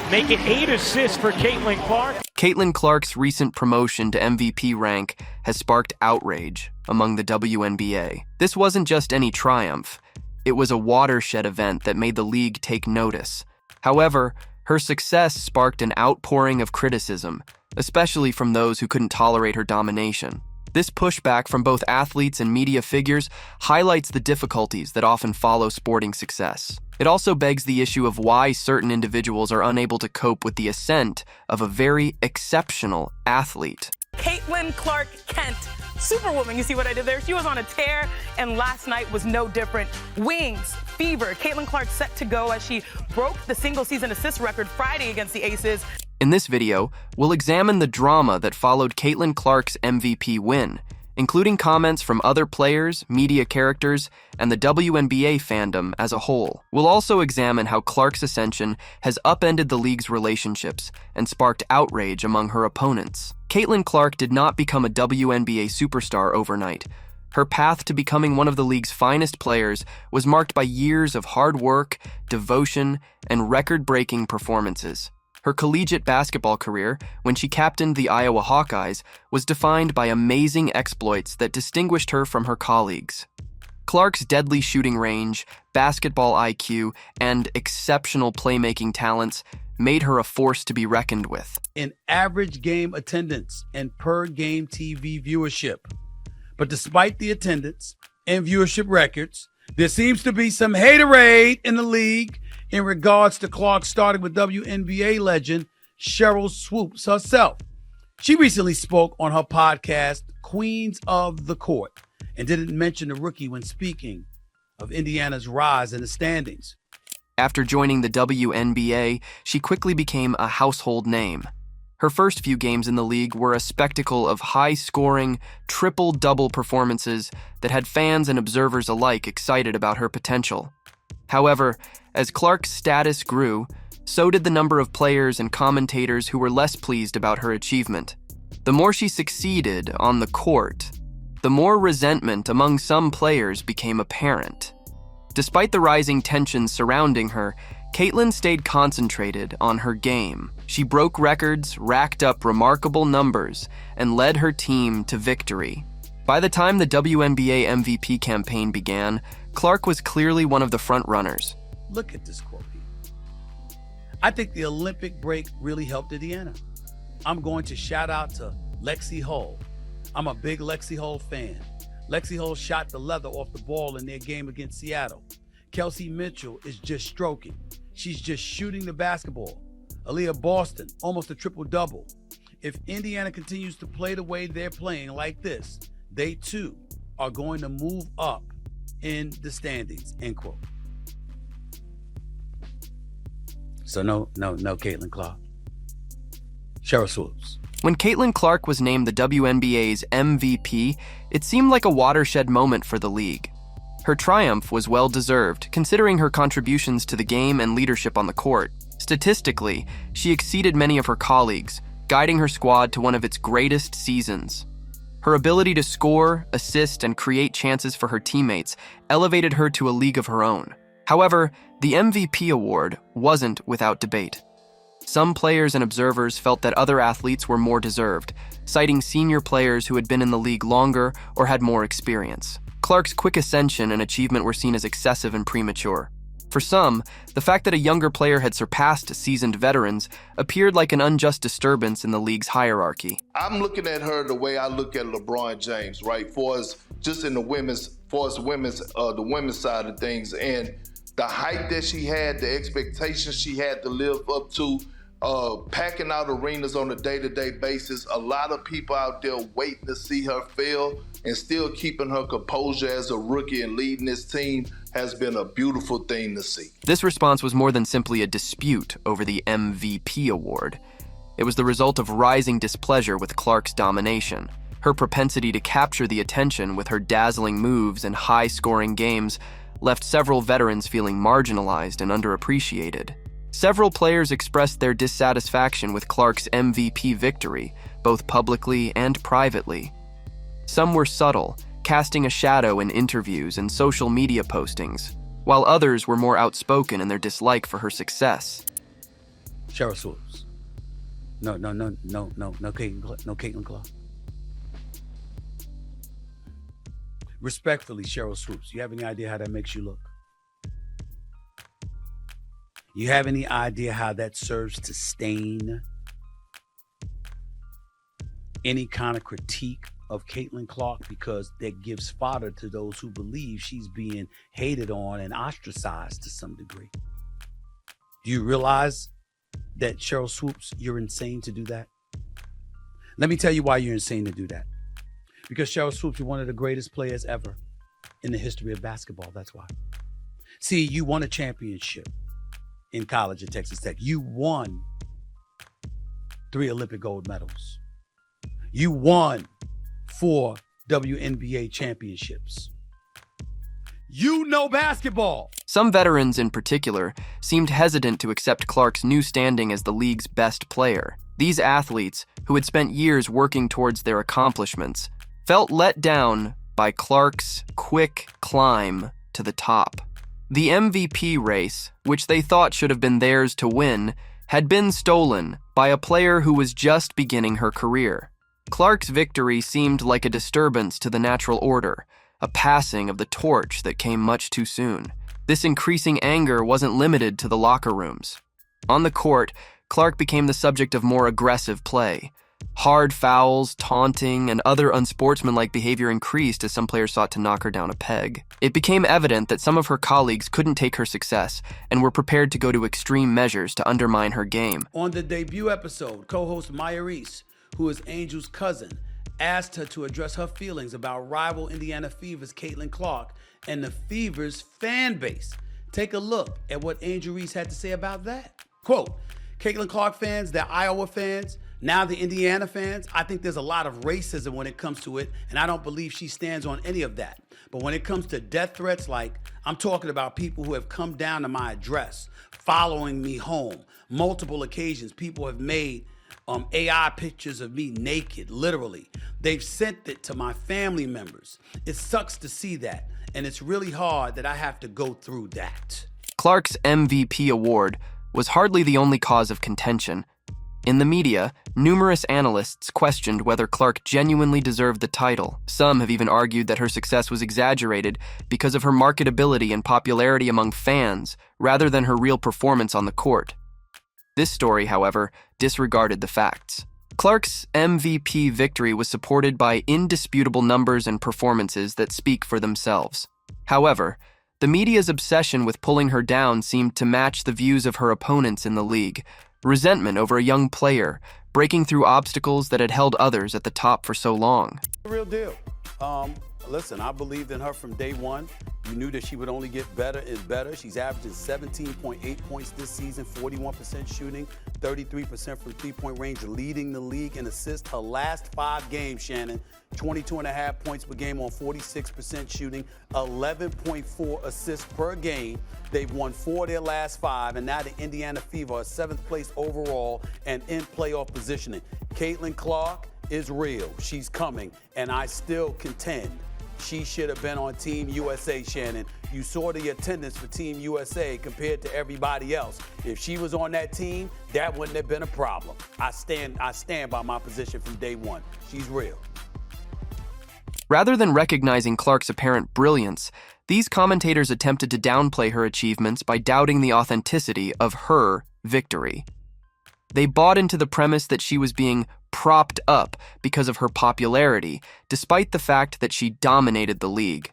make it 8 assists for Caitlin Clark. Caitlin Clark's recent promotion to MVP rank has sparked outrage among the WNBA. This wasn't just any triumph, it was a watershed event that made the league take notice. However, her success sparked an outpouring of criticism, especially from those who couldn't tolerate her domination. This pushback from both athletes and media figures highlights the difficulties that often follow sporting success. It also begs the issue of why certain individuals are unable to cope with the ascent of a very exceptional athlete. Caitlin Clark-Kent, superwoman. You see what I did there? She was on a tear, and last night was no different. Wings, fever. Caitlin Clark set to go as she broke the single-season assist record Friday against the Aces. In this video, we'll examine the drama that followed Caitlin Clark's MVP win, including comments from other players, media characters, and the WNBA fandom as a whole. We'll also examine how Clark's ascension has upended the league's relationships and sparked outrage among her opponents. Caitlin Clark did not become a WNBA superstar overnight. Her path to becoming one of the league's finest players was marked by years of hard work, devotion, and record-breaking performances. Her collegiate basketball career, when she captained the Iowa Hawkeyes, was defined by amazing exploits that distinguished her from her colleagues. Clark's deadly shooting range, basketball IQ, and exceptional playmaking talents made her a force to be reckoned with. In average game attendance and per game TV viewership. But despite the attendance and viewership records, there seems to be some haterade in the league in regards to Clark, starting with WNBA legend Sheryl Swoopes herself. She recently spoke on her podcast, Queens of the Court, and didn't mention the rookie when speaking of Indiana's rise in the standings. After joining the WNBA, she quickly became a household name. Her first few games in the league were a spectacle of high-scoring, triple-double performances that had fans and observers alike excited about her potential. However, as Clark's status grew, so did the number of players and commentators who were less pleased about her achievement. The more she succeeded on the court, the more resentment among some players became apparent. Despite the rising tensions surrounding her, Caitlin stayed concentrated on her game. She broke records, racked up remarkable numbers, and led her team to victory. By the time the WNBA MVP campaign began, Clark was clearly one of the front-runners. Look at this quote here. I think the Olympic break really helped Indiana. I'm going to shout out to Lexi Hull. I'm a big Lexi Hull fan. Lexi Hull shot the leather off the ball in their game against Seattle. Kelsey Mitchell is just stroking. She's just shooting the basketball. Aaliyah Boston, almost a triple-double. If Indiana continues to play the way they're playing like this, they too are going to move up in the standings, end quote. So no Caitlin Clark. Sheryl Swoopes. When Caitlin Clark was named the WNBA's MVP, it seemed like a watershed moment for the league. Her triumph was well-deserved, considering her contributions to the game and leadership on the court. Statistically, she exceeded many of her colleagues, guiding her squad to one of its greatest seasons. Her ability to score, assist, and create chances for her teammates elevated her to a league of her own. However, the MVP award wasn't without debate. Some players and observers felt that other athletes were more deserved, citing senior players who had been in the league longer or had more experience. Clark's quick ascension and achievement were seen as excessive and premature. For some, the fact that a younger player had surpassed seasoned veterans appeared like an unjust disturbance in the league's hierarchy. I'm looking at her the way I look at LeBron James, right? For us, just in the women's side of things, and the height that she had, the expectations she had to live up to, packing out arenas on a day-to-day basis. A lot of people out there waiting to see her fail, and still keeping her composure as a rookie and leading this team has been a beautiful thing to see. This response was more than simply a dispute over the MVP award. It was the result of rising displeasure with Clark's domination. Her propensity to capture the attention with her dazzling moves and high-scoring games left several veterans feeling marginalized and underappreciated. Several players expressed their dissatisfaction with Clark's MVP victory, both publicly and privately. Some were subtle, casting a shadow in interviews and social media postings, while others were more outspoken in their dislike for her success. Sheryl Swoopes. No Caitlin Clark. Respectfully, Sheryl Swoopes, you have any idea how that makes you look? You have any idea how that serves to stain any kind of critique of Caitlin Clark because that gives fodder to those who believe she's being hated on and ostracized to some degree. Do you realize that, Cheryl Swoops, you're insane to do that? Let me tell you why you're insane to do that. Because Cheryl Swoops, you're one of the greatest players ever in the history of basketball. That's why. See, you won a championship in college at Texas Tech. You won 3 Olympic gold medals. You won 4 WNBA championships. You know basketball. Some veterans in particular seemed hesitant to accept Clark's new standing as the league's best player. These athletes, who had spent years working towards their accomplishments, felt let down by Clark's quick climb to the top. The MVP race, which they thought should have been theirs to win, had been stolen by a player who was just beginning her career. Clark's victory seemed like a disturbance to the natural order, a passing of the torch that came much too soon. This increasing anger wasn't limited to the locker rooms. On the court, Clark became the subject of more aggressive play. Hard fouls, taunting, and other unsportsmanlike behavior increased as some players sought to knock her down a peg. It became evident that some of her colleagues couldn't take her success and were prepared to go to extreme measures to undermine her game. On the debut episode, co-host Maya Reese, who is Angel's cousin, asked her to address her feelings about rival Indiana Fever's Caitlin Clark and the Fever's fan base. Take a look at what Angel Reese had to say about that. Quote, Caitlin Clark fans, they're Iowa fans, now the Indiana fans, I think there's a lot of racism when it comes to it, and I don't believe she stands on any of that. But when it comes to death threats, like, I'm talking about people who have come down to my address, following me home. Multiple occasions, people have made AI pictures of me naked, literally. They've sent it to my family members. It sucks to see that, and it's really hard that I have to go through that. Clark's MVP award was hardly the only cause of contention. In the media, numerous analysts questioned whether Clark genuinely deserved the title. Some have even argued that her success was exaggerated because of her marketability and popularity among fans, rather than her real performance on the court. This story, however, disregarded the facts. Clark's MVP victory was supported by indisputable numbers and performances that speak for themselves. However, the media's obsession with pulling her down seemed to match the views of her opponents in the league. Resentment over a young player, breaking through obstacles that had held others at the top for so long. Real deal. Listen, I believed in her from day one. You knew that she would only get better and better. She's averaging 17.8 points this season, 41% shooting, 33% from three-point range, leading the league in assists. Her last 5 games, Shannon, 22.5 points per game on 46% shooting, 11.4 assists per game. They've won 4 of their last 5, and now the Indiana Fever are 7th place overall and in playoff positioning. Caitlin Clark is real. She's coming, and I still contend she should have been on Team USA, Shannon. You saw the attendance for Team USA compared to everybody else. If she was on that team, that wouldn't have been a problem. I stand by my position from day one. She's real. Rather than recognizing Clark's apparent brilliance, these commentators attempted to downplay her achievements by doubting the authenticity of her victory. They bought into the premise that she was being propped up because of her popularity, despite the fact that she dominated the league.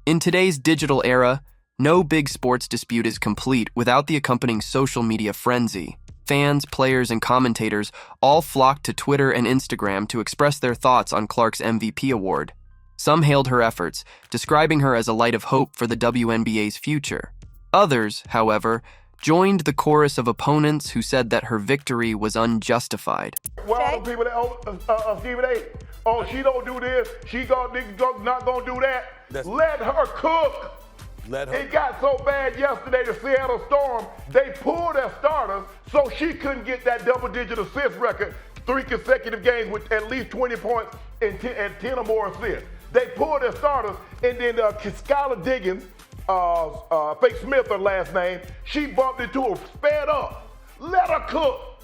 In today's digital era, no big sports dispute is complete without the accompanying social media frenzy. Fans, players, and commentators all flocked to Twitter and Instagram to express their thoughts on Clark's MVP award. Some hailed her efforts, describing her as a light of hope for the WNBA's future. Others, however, joined the chorus of opponents who said that her victory was unjustified. Well, all the people that Stephen A. Oh, she don't do this. She not gonna do that. Let her cook. It got so bad yesterday, the Seattle Storm, they pulled their starters so she couldn't get that double-digit assist record 3 consecutive games with at least 20 points and 10 or more assists. They pulled their starters, and then Skylar Diggins, Fake Smith, her last name, she bumped into her, sped up. Let her cook.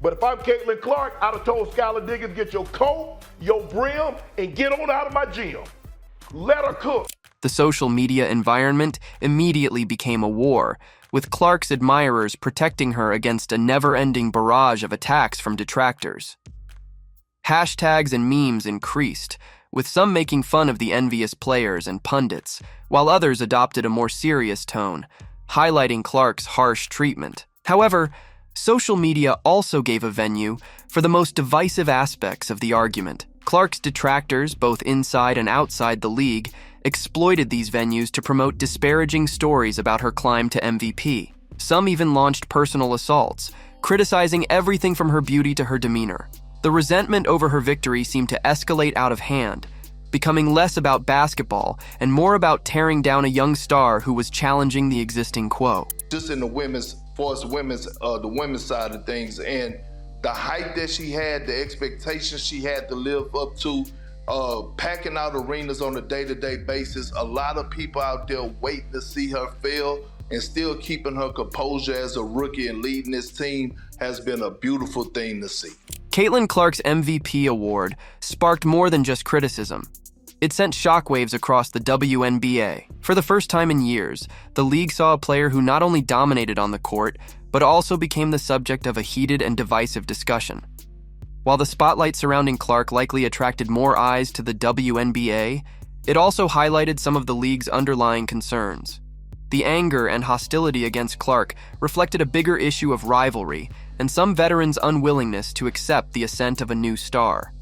But if I'm Caitlin Clark, I'd have told Skylar Diggins, get your coat, your brim, and get on out of my gym. Let her cook. The social media environment immediately became a war, with Clark's admirers protecting her against a never-ending barrage of attacks from detractors. Hashtags and memes increased, with some making fun of the envious players and pundits, while others adopted a more serious tone, highlighting Clark's harsh treatment. However, social media also gave a venue for the most divisive aspects of the argument. Clark's detractors, both inside and outside the league, exploited these venues to promote disparaging stories about her climb to MVP. Some even launched personal assaults, criticizing everything from her beauty to her demeanor. The resentment over her victory seemed to escalate out of hand, becoming less about basketball and more about tearing down a young star who was challenging the existing quo. Just in the women's side of things, and the hype that she had, the expectations she had to live up to, packing out arenas on a day-to-day basis. A lot of people out there waiting to see her fail, and still keeping her composure as a rookie and leading this team has been a beautiful thing to see. Caitlin Clark's MVP award sparked more than just criticism. It sent shockwaves across the WNBA. For the first time in years, the league saw a player who not only dominated on the court, but also became the subject of a heated and divisive discussion. While the spotlight surrounding Clark likely attracted more eyes to the WNBA, it also highlighted some of the league's underlying concerns. The anger and hostility against Clark reflected a bigger issue of rivalry and some veterans' unwillingness to accept the ascent of a new star.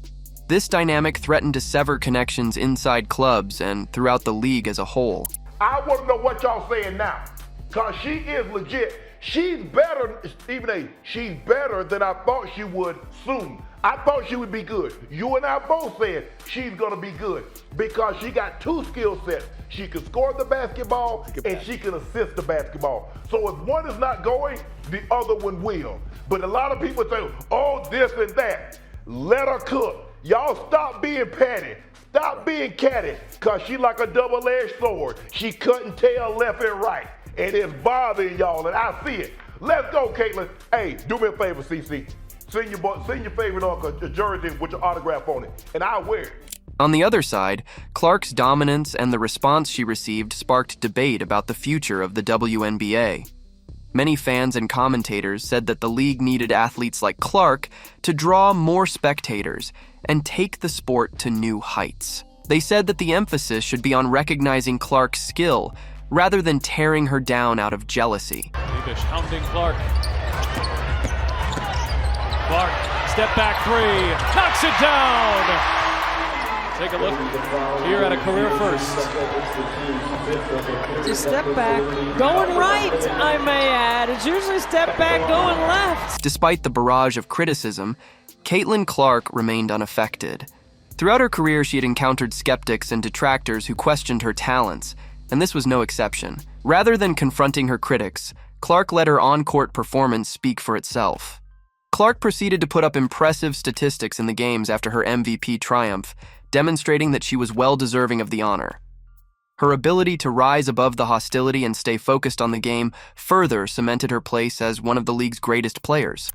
This dynamic threatened to sever connections inside clubs and throughout the league as a whole. I want to know what y'all saying now, because she is legit. She's better, Stephen A. She's better than I thought she would soon. I thought she would be good. You and I both said she's going to be good because she got two skill sets. She can score the basketball and she can assist the basketball. So if one is not going, the other one will. But a lot of people say, oh, this and that. Let her cook. Y'all stop being petty. Stop being catty, because she like a double-edged sword. She cutting tail left and right, and it's bothering y'all, and I see it. Let's go, Caitlin. Hey, do me a favor, CC. Send your favorite uncle a jersey with your autograph on it, and I'll wear it. On the other side, Clark's dominance and the response she received sparked debate about the future of the WNBA. Many fans and commentators said that the league needed athletes like Clark to draw more spectators and take the sport to new heights. They said that the emphasis should be on recognizing Clark's skill rather than tearing her down out of jealousy. Bebish hounding Clark. Clark, step back three, knocks it down! Take a look here at a career first. Just step back, going right, I may add. It's usually step back, going left. Despite the barrage of criticism, Caitlin Clark remained unaffected. Throughout her career, she had encountered skeptics and detractors who questioned her talents, and this was no exception. Rather than confronting her critics, Clark let her on-court performance speak for itself. Clark proceeded to put up impressive statistics in the games after her MVP triumph, demonstrating that she was well deserving of the honor. Her ability to rise above the hostility and stay focused on the game further cemented her place as one of the league's greatest players.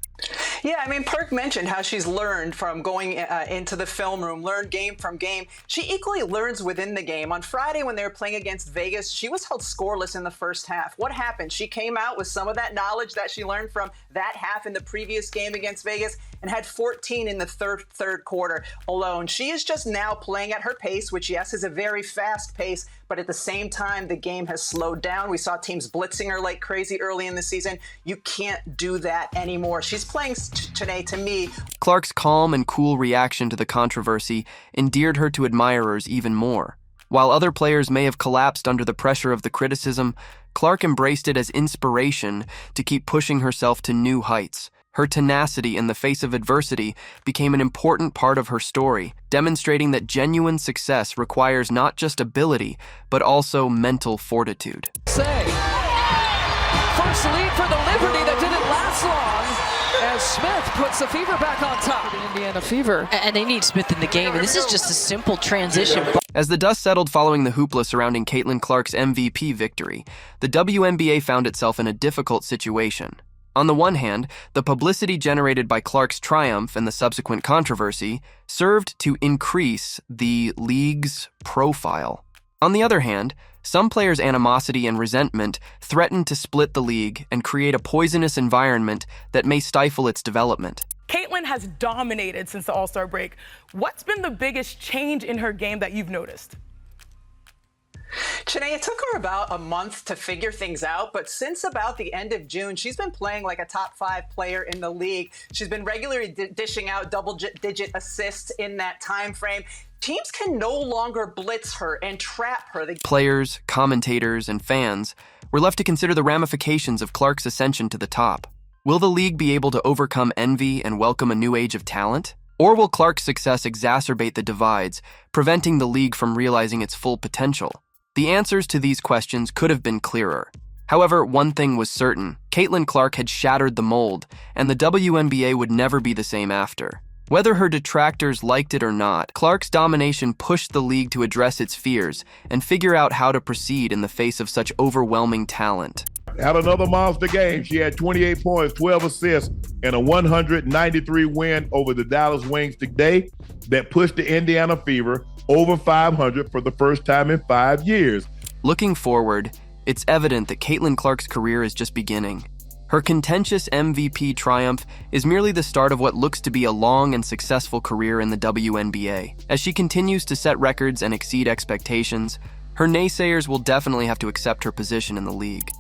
Yeah, I mean, Perk mentioned how she's learned from going into the film room, learned game from game. She equally learns within the game. On Friday, when they were playing against Vegas, she was held scoreless in the first half. What happened? She came out with some of that knowledge that she learned from that half in the previous game against Vegas and had 14 in the third quarter alone. She is just now playing at her pace, which, yes, is a very fast pace, but at the same time, the game has slowed down. We saw teams blitzing her like crazy early in the season. You can't do that anymore. She's playing today, to me. Clark's calm and cool reaction to the controversy endeared her to admirers even more. While other players may have collapsed under the pressure of the criticism, Clark embraced it as inspiration to keep pushing herself to new heights. Her tenacity in the face of adversity became an important part of her story, demonstrating that genuine success requires not just ability, but also mental fortitude. First lead for the Liberty that didn't last long, as Smith puts the Fever back on top. The Indiana Fever. And they need Smith in the game, and this is just a simple transition. As the dust settled following the hoopla surrounding Caitlin Clark's MVP victory, the WNBA found itself in a difficult situation. On the one hand, the publicity generated by Clark's triumph and the subsequent controversy served to increase the league's profile. On the other hand, some players' animosity and resentment threatened to split the league and create a poisonous environment that may stifle its development. Caitlin has dominated since the All-Star break. What's been the biggest change in her game that you've noticed? Chanae, it took her about a month to figure things out, but since about the end of June, she's been playing like a top 5 player in the league. She's been regularly dishing out double-digit assists in that time frame. Teams can no longer blitz her and trap her. Players, commentators, and fans were left to consider the ramifications of Clark's ascension to the top. Will the league be able to overcome envy and welcome a new age of talent? Or will Clark's success exacerbate the divides, preventing the league from realizing its full potential? The answers to these questions could have been clearer. However, one thing was certain: Caitlin Clark had shattered the mold, and the WNBA would never be the same after. Whether her detractors liked it or not, Clark's domination pushed the league to address its fears and figure out how to proceed in the face of such overwhelming talent. Had another monster game. She had 28 points, 12 assists, and a 193 win over the Dallas Wings today that pushed the Indiana Fever over 500 for the first time in 5 years. Looking forward, it's evident that Caitlin Clark's career is just beginning. Her contentious MVP triumph is merely the start of what looks to be a long and successful career in the WNBA. As she continues to set records and exceed expectations, her naysayers will definitely have to accept her position in the league.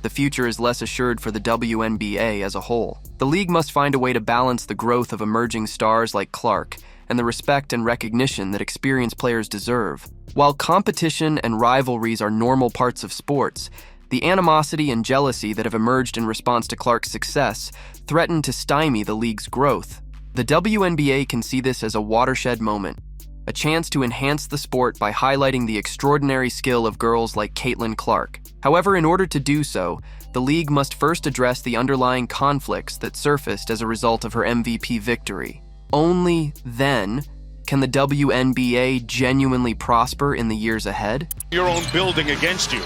The future is less assured for the WNBA as a whole. The league must find a way to balance the growth of emerging stars like Clark and the respect and recognition that experienced players deserve. While competition and rivalries are normal parts of sports, the animosity and jealousy that have emerged in response to Clark's success threaten to stymie the league's growth. The WNBA can see this as a watershed moment, a chance to enhance the sport by highlighting the extraordinary skill of girls like Caitlin Clark. However, in order to do so, the league must first address the underlying conflicts that surfaced as a result of her MVP victory. Only then can the WNBA genuinely prosper in the years ahead. Your own building against you.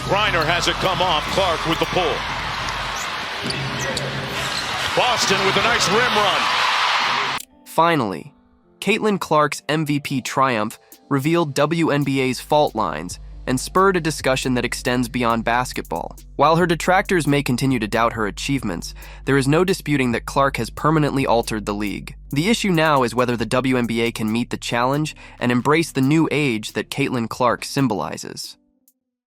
Griner has it come off. Clark with the pull. Boston with a nice rim run. Finally, Caitlin Clark's MVP triumph revealed WNBA's fault lines and spurred a discussion that extends beyond basketball. While her detractors may continue to doubt her achievements, there is no disputing that Clark has permanently altered the league. The issue now is whether the WNBA can meet the challenge and embrace the new age that Caitlin Clark symbolizes.